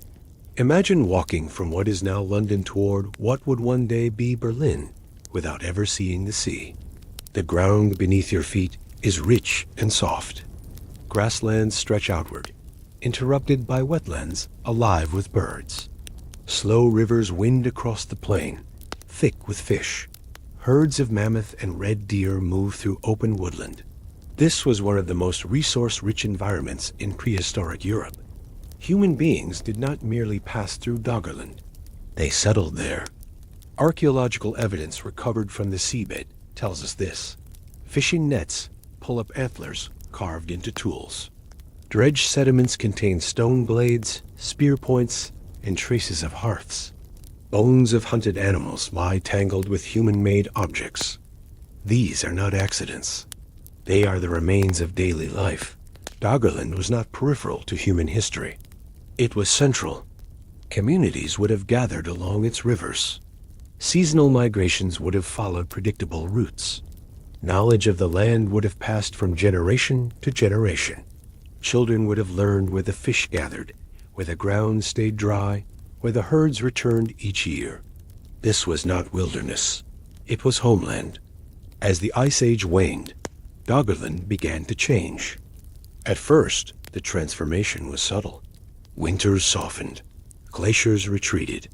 Speaker 1: Imagine walking from what is now London toward what would one day be Berlin without ever seeing the sea. The ground beneath your feet is rich and soft. Grasslands stretch outward, interrupted by wetlands alive with birds. Slow rivers wind across the plain, thick with fish. Herds of mammoth and red deer move through open woodland. This was one of the most resource-rich environments in prehistoric Europe. Human beings did not merely pass through Doggerland. They settled there. Archaeological evidence recovered from the seabed tells us this. Fishing nets pull up antlers carved into tools. Dredged sediments contain stone blades, spear points, and traces of hearths. Bones of hunted animals lie tangled with human-made objects. These are not accidents. They are the remains of daily life. Doggerland was not peripheral to human history. It was central. Communities would have gathered along its rivers. Seasonal migrations would have followed predictable routes. Knowledge of the land would have passed from generation to generation. Children would have learned where the fish gathered, where the ground stayed dry, where the herds returned each year. This was not wilderness. It was homeland. As the Ice Age waned, Doggerland began to change. At first, the transformation was subtle. Winters softened. Glaciers retreated.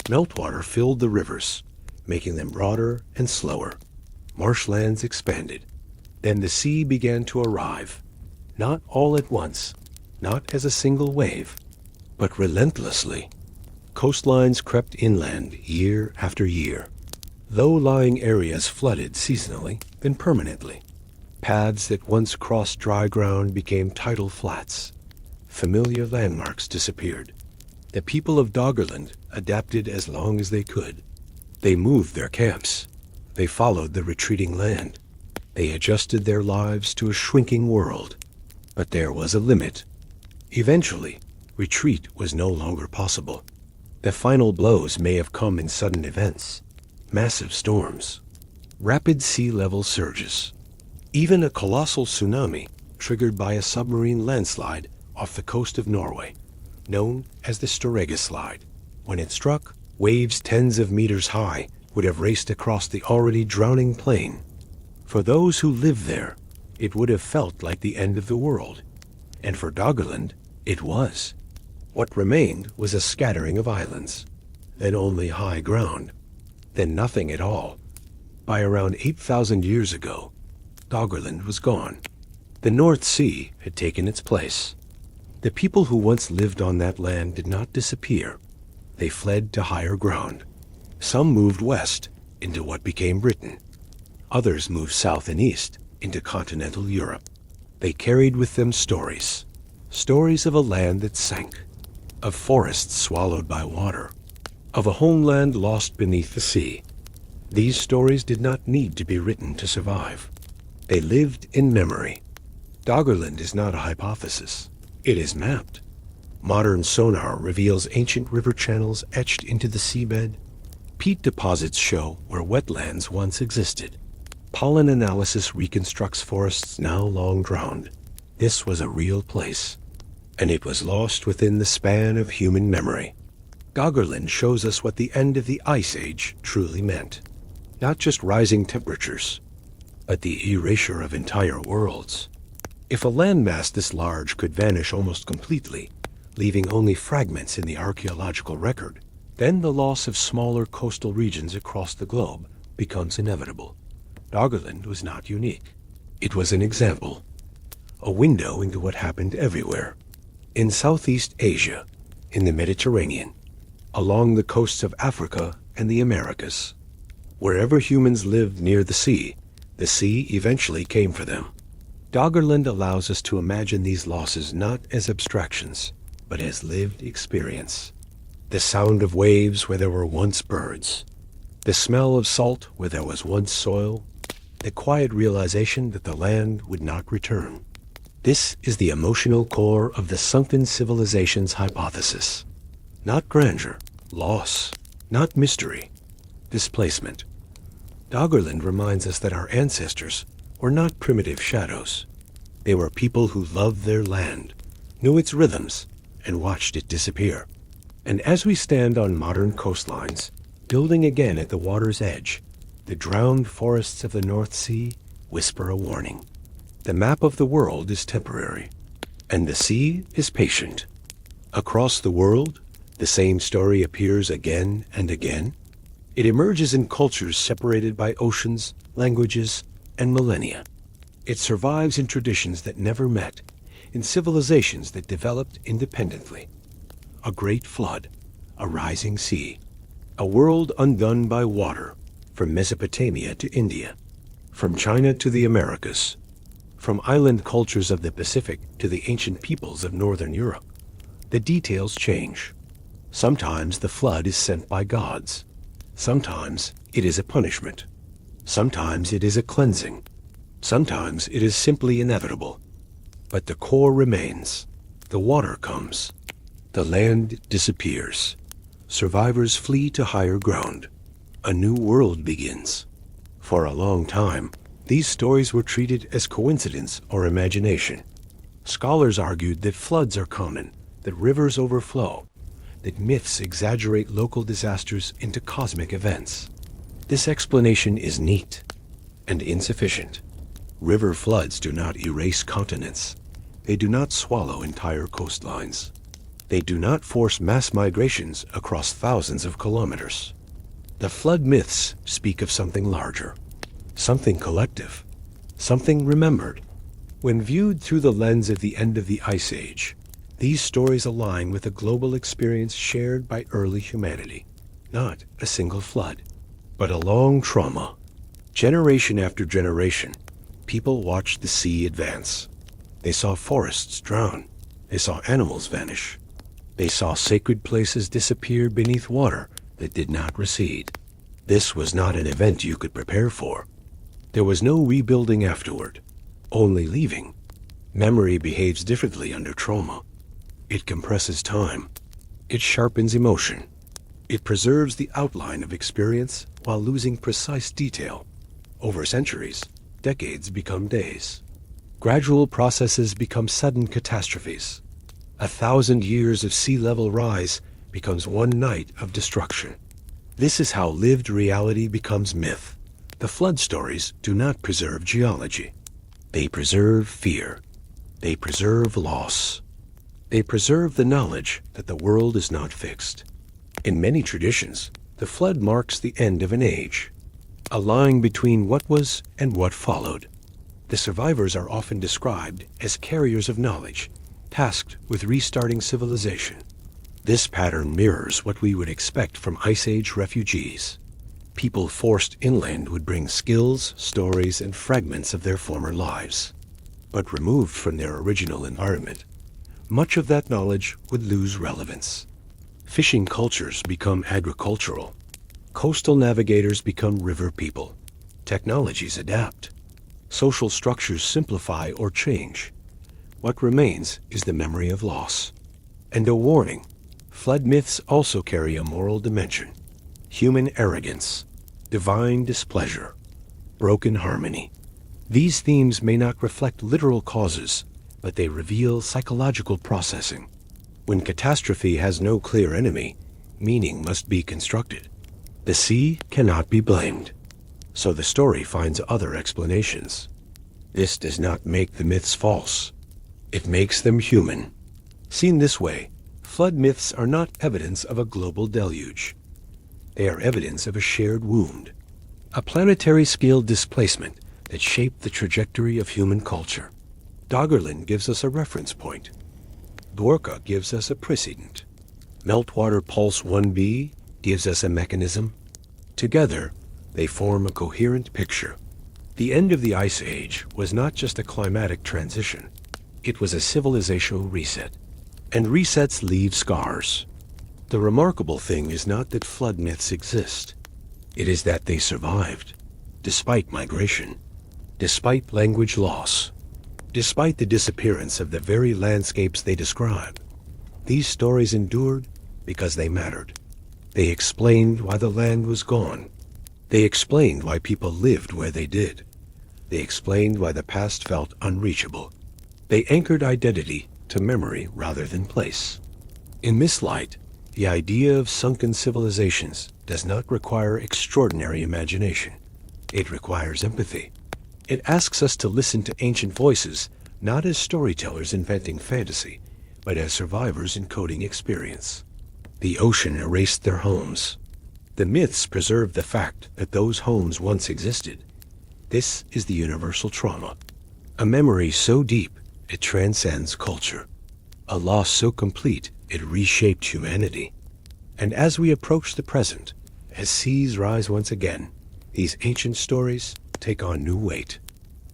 Speaker 1: Meltwater filled the rivers, making them broader and slower. Marshlands expanded. Then the sea began to arrive, not all at once, not as a single wave, but relentlessly. Coastlines crept inland year after year. Low-lying areas flooded seasonally, then permanently. Paths that once crossed dry ground became tidal flats. Familiar landmarks disappeared. The people of Doggerland adapted as long as they could. They moved their camps. They followed the retreating land. They adjusted their lives to a shrinking world. But there was a limit. Eventually, retreat was no longer possible. The final blows may have come in sudden events, massive storms, rapid sea level surges, even a colossal tsunami triggered by a submarine landslide off the coast of Norway, known as the Storegga Slide. When it struck, waves tens of meters high would have raced across the already drowning plain. For those who lived there, it would have felt like the end of the world. And for Doggerland, it was. What remained was a scattering of islands, then only high ground, then nothing at all. By around 8,000 years ago, Doggerland was gone. The North Sea had taken its place. The people who once lived on that land did not disappear. They fled to higher ground. Some moved west into what became Britain. Others moved south and east into continental Europe. They carried with them stories. Stories of a land that sank, of forests swallowed by water, of a homeland lost beneath the sea. These stories did not need to be written to survive. They lived in memory. Doggerland is not a hypothesis. It is mapped. Modern sonar reveals ancient river channels etched into the seabed. Peat deposits show where wetlands once existed. Pollen analysis reconstructs forests now long drowned. This was a real place, and it was lost within the span of human memory. Doggerland shows us what the end of the Ice Age truly meant. Not just rising temperatures, but the erasure of entire worlds. If a landmass this large could vanish almost completely, leaving only fragments in the archaeological record, then the loss of smaller coastal regions across the globe becomes inevitable. Doggerland was not unique. It was an example, a window into what happened everywhere. In Southeast Asia, in the Mediterranean, along the coasts of Africa and the Americas. Wherever humans lived near the sea eventually came for them. Doggerland allows us to imagine these losses not as abstractions, but as lived experience. The sound of waves where there were once birds. The smell of salt where there was once soil. The quiet realization that the land would not return. This is the emotional core of the sunken civilization's hypothesis. Not grandeur, loss, not mystery, displacement. Doggerland reminds us that our ancestors were not primitive shadows. They were people who loved their land, knew its rhythms, and watched it disappear. And as we stand on modern coastlines, building again at the water's edge, the drowned forests of the North Sea whisper a warning. The map of the world is temporary, and the sea is patient. Across the world, the same story appears again and again. It emerges in cultures separated by oceans, languages, and millennia. It survives in traditions that never met, in civilizations that developed independently. A great flood, a rising sea, a world undone by water, from Mesopotamia to India, from China to the Americas, from island cultures of the Pacific to the ancient peoples of Northern Europe. The details change. Sometimes the flood is sent by gods. Sometimes it is a punishment. Sometimes it is a cleansing. Sometimes it is simply inevitable. But the core remains. The water comes. The land disappears. Survivors flee to higher ground. A new world begins. For a long time, these stories were treated as coincidence or imagination. Scholars argued that floods are common, that rivers overflow, that myths exaggerate local disasters into cosmic events. This explanation is neat and insufficient. River floods do not erase continents. They do not swallow entire coastlines. They do not force mass migrations across thousands of kilometers. The flood myths speak of something larger, something collective, something remembered. When viewed through the lens of the end of the Ice Age, these stories align with a global experience shared by early humanity. Not a single flood, but a long trauma. Generation after generation, People watched the sea advance. They saw forests drown. They saw animals vanish. They saw sacred places disappear beneath water that did not recede. This was not an event you could prepare for. There was no rebuilding afterward, only leaving. Memory behaves differently under trauma. It compresses time. It sharpens emotion. It preserves the outline of experience while losing precise detail. Over centuries, decades become days. Gradual processes become sudden catastrophes. 1,000 years of sea level rise becomes one night of destruction. This is how lived reality becomes myth. The flood stories do not preserve geology. They preserve fear. They preserve loss. They preserve the knowledge that the world is not fixed. In many traditions, the flood marks the end of an age, a line between what was and what followed. The survivors are often described as carriers of knowledge, tasked with restarting civilization. This pattern mirrors what we would expect from Ice Age refugees. People forced inland would bring skills, stories, and fragments of their former lives. But removed from their original environment, much of that knowledge would lose relevance. Fishing cultures become agricultural. Coastal navigators become river people. Technologies adapt. Social structures simplify or change. What remains is the memory of loss. And a warning, flood myths also carry a moral dimension. Human arrogance, divine displeasure, broken harmony. These themes may not reflect literal causes, but they reveal psychological processing. When catastrophe has no clear enemy, meaning must be constructed. The sea cannot be blamed, so the story finds other explanations. This does not make the myths false. It makes them human. Seen this way, flood myths are not evidence of a global deluge. They are evidence of a shared wound, a planetary-scale displacement that shaped the trajectory of human culture. Doggerland gives us a reference point. Dwarka gives us a precedent. Meltwater Pulse 1b gives us a mechanism. Together, they form a coherent picture. The end of the Ice Age was not just a climatic transition. It was a civilizational reset. And resets leave scars. The remarkable thing is not that flood myths exist. It is that they survived, despite migration, despite language loss, despite the disappearance of the very landscapes they describe. These stories endured because they mattered. They explained why the land was gone. They explained why people lived where they did. They explained why the past felt unreachable. They anchored identity to memory rather than place. In this light, the idea of sunken civilizations does not require extraordinary imagination. It requires empathy. It asks us to listen to ancient voices, not as storytellers inventing fantasy, but as survivors encoding experience. The ocean erased their homes. The myths preserve the fact that those homes once existed. This is the universal trauma. A memory so deep it transcends culture. A loss so complete it reshaped humanity. And as we approach the present, as seas rise once again, these ancient stories take on new weight.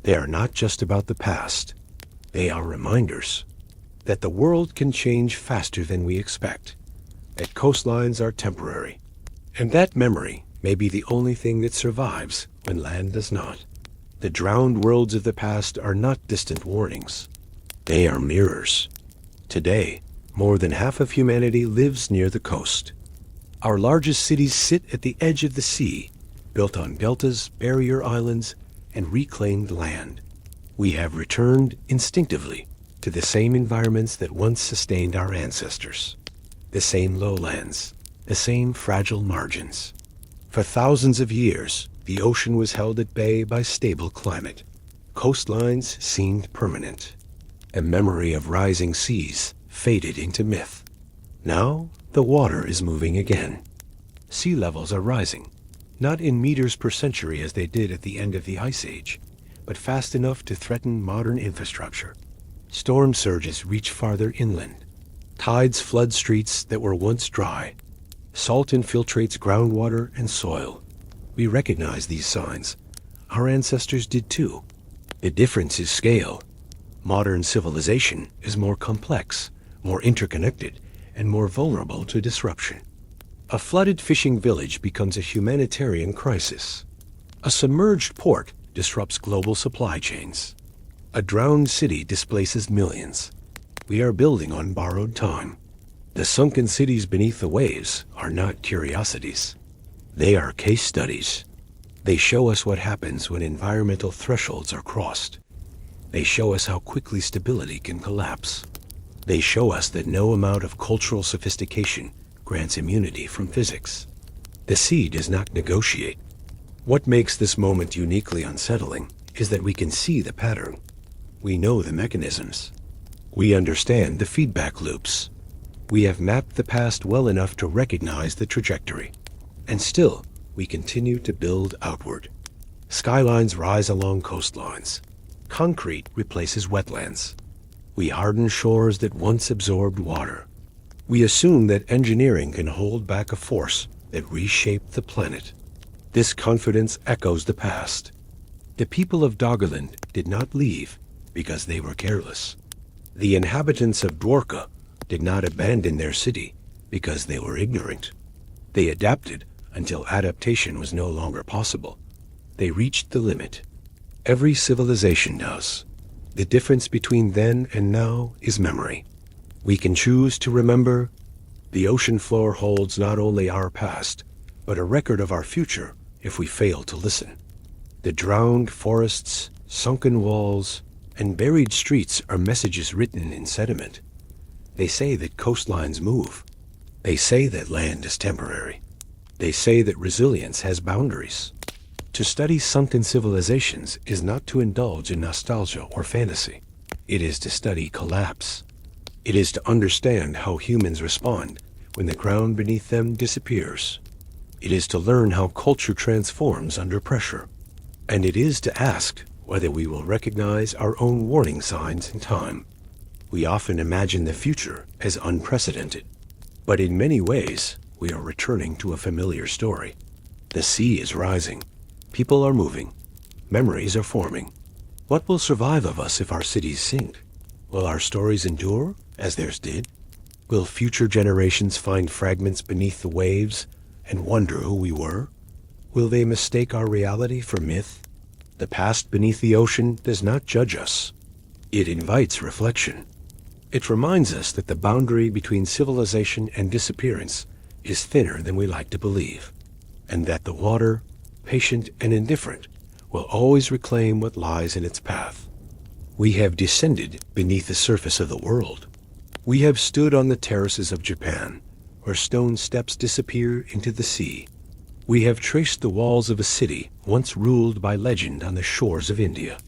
Speaker 1: They are not just about the past. They are reminders that the world can change faster than we expect, that coastlines are temporary, and that memory may be the only thing that survives when land does not. The drowned worlds of the past are not distant warnings. They are mirrors. Today, more than half of humanity lives near the coast. Our largest cities sit at the edge of the sea, built on deltas, barrier islands, and reclaimed land. We have returned instinctively to the same environments that once sustained our ancestors. The same lowlands, the same fragile margins. For thousands of years, the ocean was held at bay by stable climate. Coastlines seemed permanent. A memory of rising seas faded into myth. Now, the water is moving again. Sea levels are rising, not in meters per century as they did at the end of the Ice Age, but fast enough to threaten modern infrastructure. Storm surges reach farther inland. Tides flood streets that were once dry. Salt infiltrates groundwater and soil. We recognize these signs. Our ancestors did too. The difference is scale. Modern civilization is more complex, more interconnected, and more vulnerable to disruption. A flooded fishing village becomes a humanitarian crisis. A submerged port disrupts global supply chains. A drowned city displaces millions. We are building on borrowed time. The sunken cities beneath the waves are not curiosities. They are case studies. They show us what happens when environmental thresholds are crossed. They show us how quickly stability can collapse. They show us that no amount of cultural sophistication grants immunity from physics. The sea does not negotiate. What makes this moment uniquely unsettling is that we can see the pattern. We know the mechanisms. We understand the feedback loops. We have mapped the past well enough to recognize the trajectory. And still, we continue to build outward. Skylines rise along coastlines. Concrete replaces wetlands. We harden shores that once absorbed water. We assume that engineering can hold back a force that reshaped the planet. This confidence echoes the past. The people of Doggerland did not leave because they were careless. The inhabitants of Dwarka did not abandon their city because they were ignorant. They adapted until adaptation was no longer possible. They reached the limit. Every civilization does. The difference between then and now is memory. We can choose to remember. The ocean floor holds not only our past, but a record of our future if we fail to listen. The drowned forests, sunken walls, and buried streets are messages written in sediment. They say that coastlines move. They say that land is temporary. They say that resilience has boundaries. To study sunken civilizations is not to indulge in nostalgia or fantasy. It is to study collapse. It is to understand how humans respond when the ground beneath them disappears. It is to learn how culture transforms under pressure. And it is to ask whether we will recognize our own warning signs in time. We often imagine the future as unprecedented, but in many ways, we are returning to a familiar story. The sea is rising. People are moving. Memories are forming. What will survive of us if our cities sink? Will our stories endure, as theirs did? Will future generations find fragments beneath the waves and wonder who we were? Will they mistake our reality for myth? The past beneath the ocean does not judge us. It invites reflection. It reminds us that the boundary between civilization and disappearance is thinner than we like to believe, and that the water, patient and indifferent, will always reclaim what lies in its path. We have descended beneath the surface of the world. We have stood on the terraces of Japan, where stone steps disappear into the sea. We have traced the walls of a city once ruled by legend on the shores of India.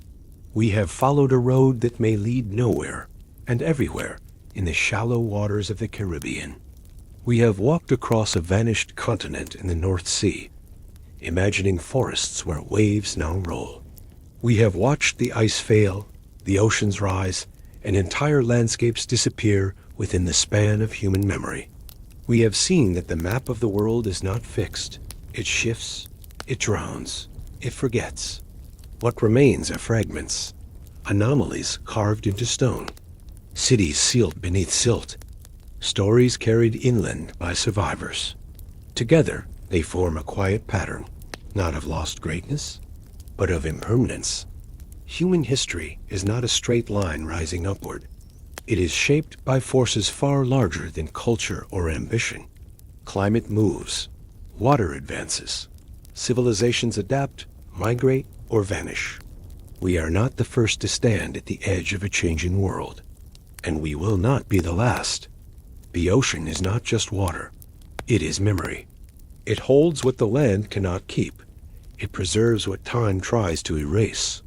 Speaker 1: We have followed a road that may lead nowhere and everywhere in the shallow waters of the Caribbean. We have walked across a vanished continent in the North Sea, imagining forests where waves now roll. We have watched the ice fail, the oceans rise, and entire landscapes disappear within the span of human memory. We have seen that the map of the world is not fixed. It shifts, it drowns, it forgets. What remains are fragments, anomalies carved into stone, cities sealed beneath silt, stories carried inland by survivors. Together, they form a quiet pattern, not of lost greatness, but of impermanence. Human history is not a straight line rising upward. It is shaped by forces far larger than culture or ambition. Climate moves, water advances, civilizations adapt, migrate, or vanish. We are not the first to stand at the edge of a changing world, and we will not be the last. The ocean is not just water, it is memory. It holds what the land cannot keep. It preserves what time tries to erase.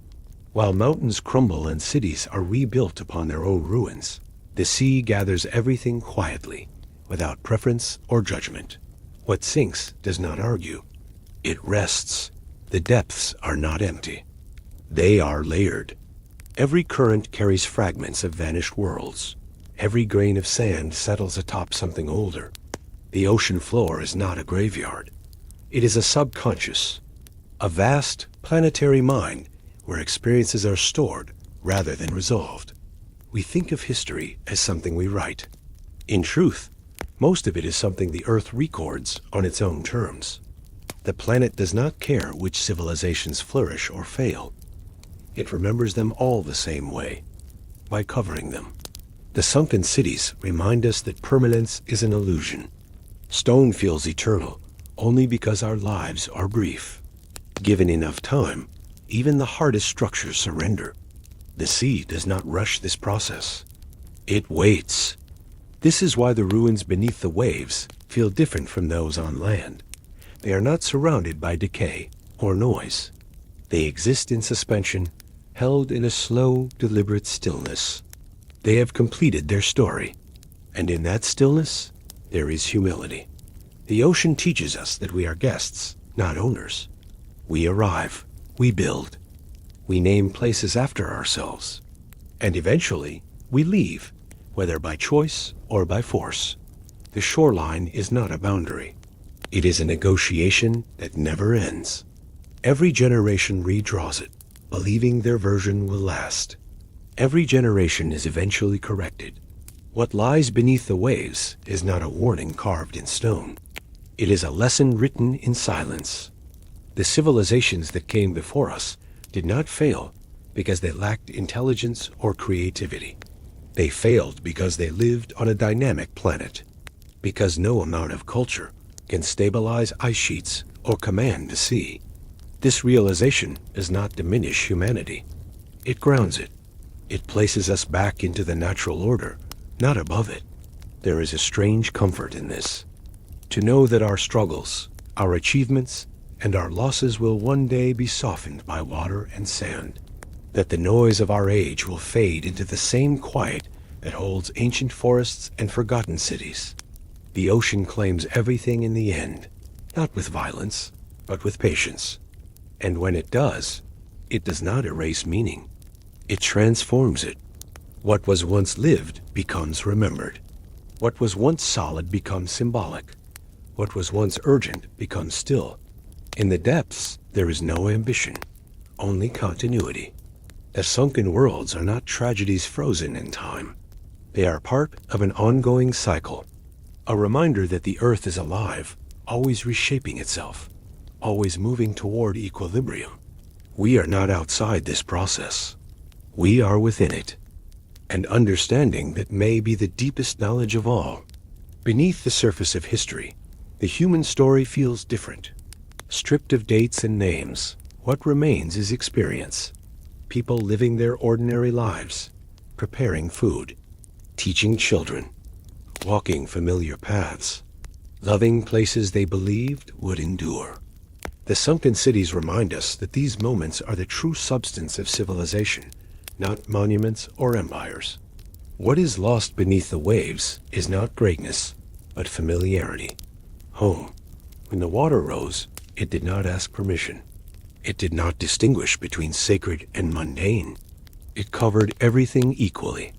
Speaker 1: While mountains crumble and cities are rebuilt upon their own ruins, the sea gathers everything quietly, without preference or judgment. What sinks does not argue. It rests. The depths are not empty. They are layered. Every current carries fragments of vanished worlds. Every grain of sand settles atop something older. The ocean floor is not a graveyard. It is a subconscious, a vast planetary mind where experiences are stored rather than resolved. We think of history as something we write. In truth, most of it is something the Earth records on its own terms. The planet does not care which civilizations flourish or fail. It remembers them all the same way, by covering them. The sunken cities remind us that permanence is an illusion. Stone feels eternal only because our lives are brief. Given enough time, even the hardest structures surrender. The sea does not rush this process. It waits. This is why the ruins beneath the waves feel different from those on land. They are not surrounded by decay or noise. They exist in suspension, held in a slow, deliberate stillness. They have completed their story, and in that stillness, there is humility. The ocean teaches us that we are guests, not owners. We arrive, we build, we name places after ourselves, and eventually we leave, whether by choice or by force. The shoreline is not a boundary. It is a negotiation that never ends. Every generation redraws it, believing their version will last. Every generation is eventually corrected. What lies beneath the waves is not a warning carved in stone. It is a lesson written in silence. The civilizations that came before us did not fail because they lacked intelligence or creativity. They failed because they lived on a dynamic planet, because no amount of culture can stabilize ice sheets or command the sea. This realization does not diminish humanity. It grounds it. It places us back into the natural order, not above it. There is a strange comfort in this. To know that our struggles, our achievements, and our losses will one day be softened by water and sand. That the noise of our age will fade into the same quiet that holds ancient forests and forgotten cities. The ocean claims everything in the end, not with violence, but with patience. And when it does not erase meaning. It transforms it. What was once lived becomes remembered. What was once solid becomes symbolic. What was once urgent becomes still. In the depths, there is no ambition, only continuity. The sunken worlds are not tragedies frozen in time. They are part of an ongoing cycle, a reminder that the earth is alive, always reshaping itself, always moving toward equilibrium. We are not outside this process. We are within it, and understanding that may be the deepest knowledge of all. Beneath the surface of history, the human story feels different. Stripped of dates and names, what remains is experience. People living their ordinary lives, preparing food, teaching children, walking familiar paths, loving places they believed would endure. The sunken cities remind us that these moments are the true substance of civilization, not monuments or empires. What is lost beneath the waves is not greatness, but familiarity. Home. When the water rose, it did not ask permission. It did not distinguish between sacred and mundane. It covered everything equally.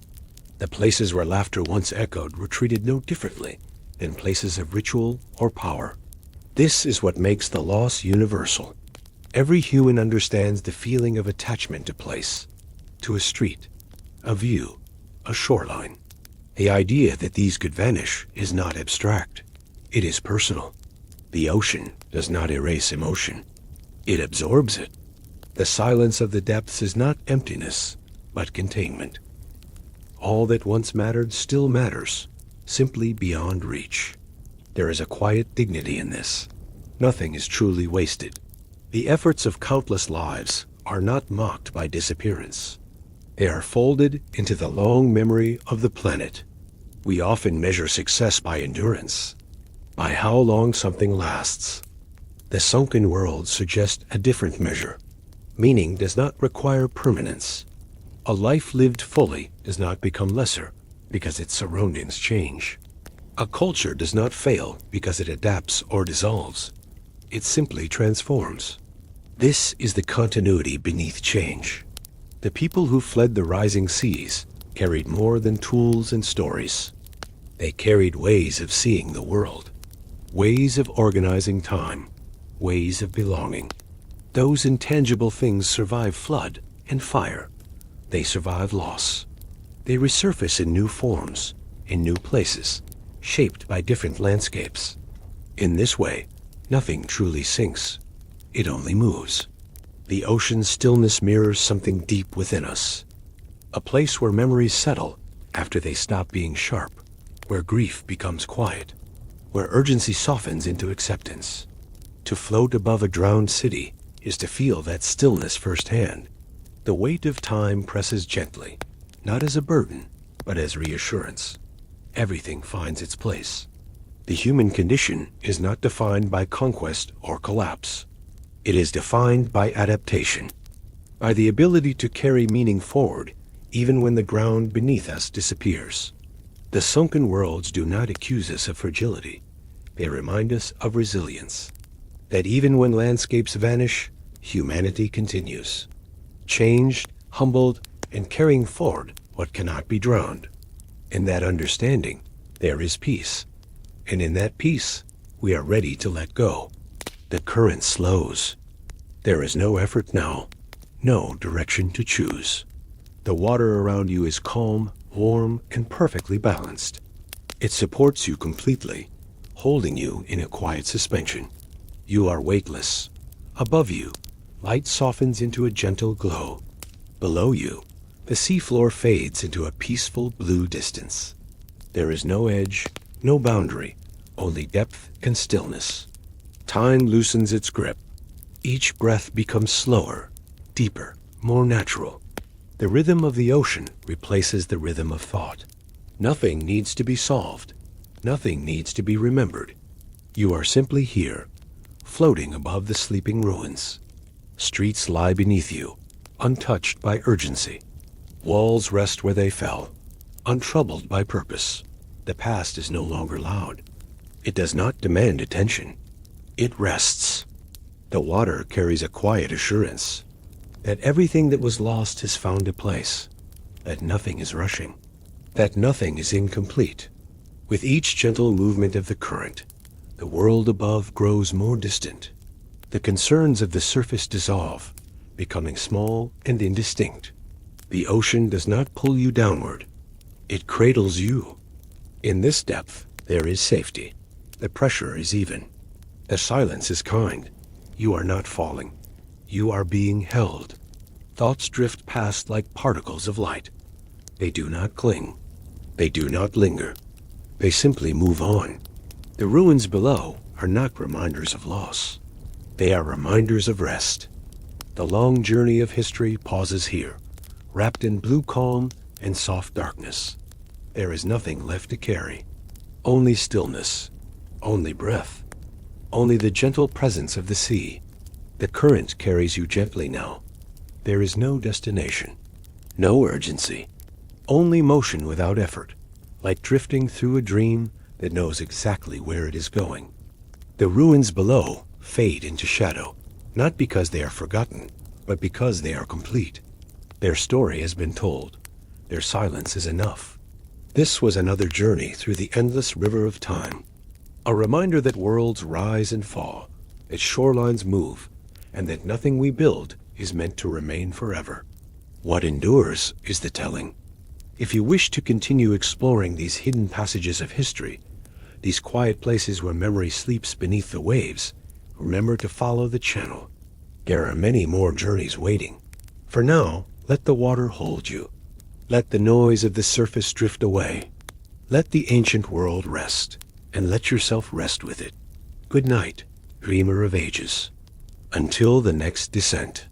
Speaker 1: The places where laughter once echoed were treated no differently than places of ritual or power. This is what makes the loss universal. Every human understands the feeling of attachment to place, to a street, a view, a shoreline. The idea that these could vanish is not abstract. It is personal. The ocean does not erase emotion. It absorbs it. The silence of the depths is not emptiness, but containment. All that once mattered still matters, simply beyond reach. There is a quiet dignity in this. Nothing is truly wasted. The efforts of countless lives are not mocked by disappearance. They are folded into the long memory of the planet. We often measure success by endurance, by how long something lasts. The sunken worlds suggest a different measure. Meaning does not require permanence. A life lived fully does not become lesser because its surroundings change. A culture does not fail because it adapts or dissolves. It simply transforms. This is the continuity beneath change. The people who fled the rising seas carried more than tools and stories. They carried ways of seeing the world, ways of organizing time, ways of belonging. Those intangible things survive flood and fire. They survive loss. They resurface in new forms, in new places, shaped by different landscapes. In this way, nothing truly sinks. It only moves. The ocean's stillness mirrors something deep within us. A place where memories settle after they stop being sharp, where grief becomes quiet, where urgency softens into acceptance. To float above a drowned city is to feel that stillness firsthand. The weight of time presses gently, not as a burden, but as reassurance. Everything finds its place. The human condition is not defined by conquest or collapse. It is defined by adaptation, by the ability to carry meaning forward even when the ground beneath us disappears. The sunken worlds do not accuse us of fragility. They remind us of resilience, that even when landscapes vanish, humanity continues, changed, humbled, and carrying forward what cannot be drowned. In that understanding, there is peace, and in that peace, we are ready to let go. The current slows. There is no effort now, no direction to choose. The water around you is calm, warm, and perfectly balanced. It supports you completely, holding you in a quiet suspension. You are weightless. Above you, light softens into a gentle glow. Below you, the seafloor fades into a peaceful blue distance. There is no edge, no boundary, only depth and stillness. Time loosens its grip. Each breath becomes slower, deeper, more natural. The rhythm of the ocean replaces the rhythm of thought. Nothing needs to be solved. Nothing needs to be remembered. You are simply here, floating above the sleeping ruins. Streets lie beneath you, untouched by urgency. Walls rest where they fell, untroubled by purpose. The past is no longer loud. It does not demand attention. It rests. The water carries a quiet assurance that everything that was lost has found a place, that nothing is rushing, that nothing is incomplete. With each gentle movement of the current, the world above grows more distant. The concerns of the surface dissolve, becoming small and indistinct. The ocean does not pull you downward. It cradles you. In this depth, there is safety. The pressure is even. The silence is kind. You are not falling. You are being held. Thoughts drift past like particles of light. They do not cling. They do not linger. They simply move on. The ruins below are not reminders of loss. They are reminders of rest. The long journey of history pauses here, wrapped in blue calm and soft darkness. There is nothing left to carry. Only stillness. Only breath. Only the gentle presence of the sea. The current carries you gently now. There is no destination, no urgency, only motion without effort, like drifting through a dream that knows exactly where it is going. The ruins below fade into shadow, not because they are forgotten, but because they are complete. Their story has been told. Their silence is enough. This was another journey through the endless river of time. A reminder that worlds rise and fall, that shorelines move, and that nothing we build is meant to remain forever. What endures is the telling. If you wish to continue exploring these hidden passages of history, these quiet places where memory sleeps beneath the waves, remember to follow the channel. There are many more journeys waiting. For now, let the water hold you. Let the noise of the surface drift away. Let the ancient world rest, and let yourself rest with it. Good night, dreamer of ages. Until the next descent.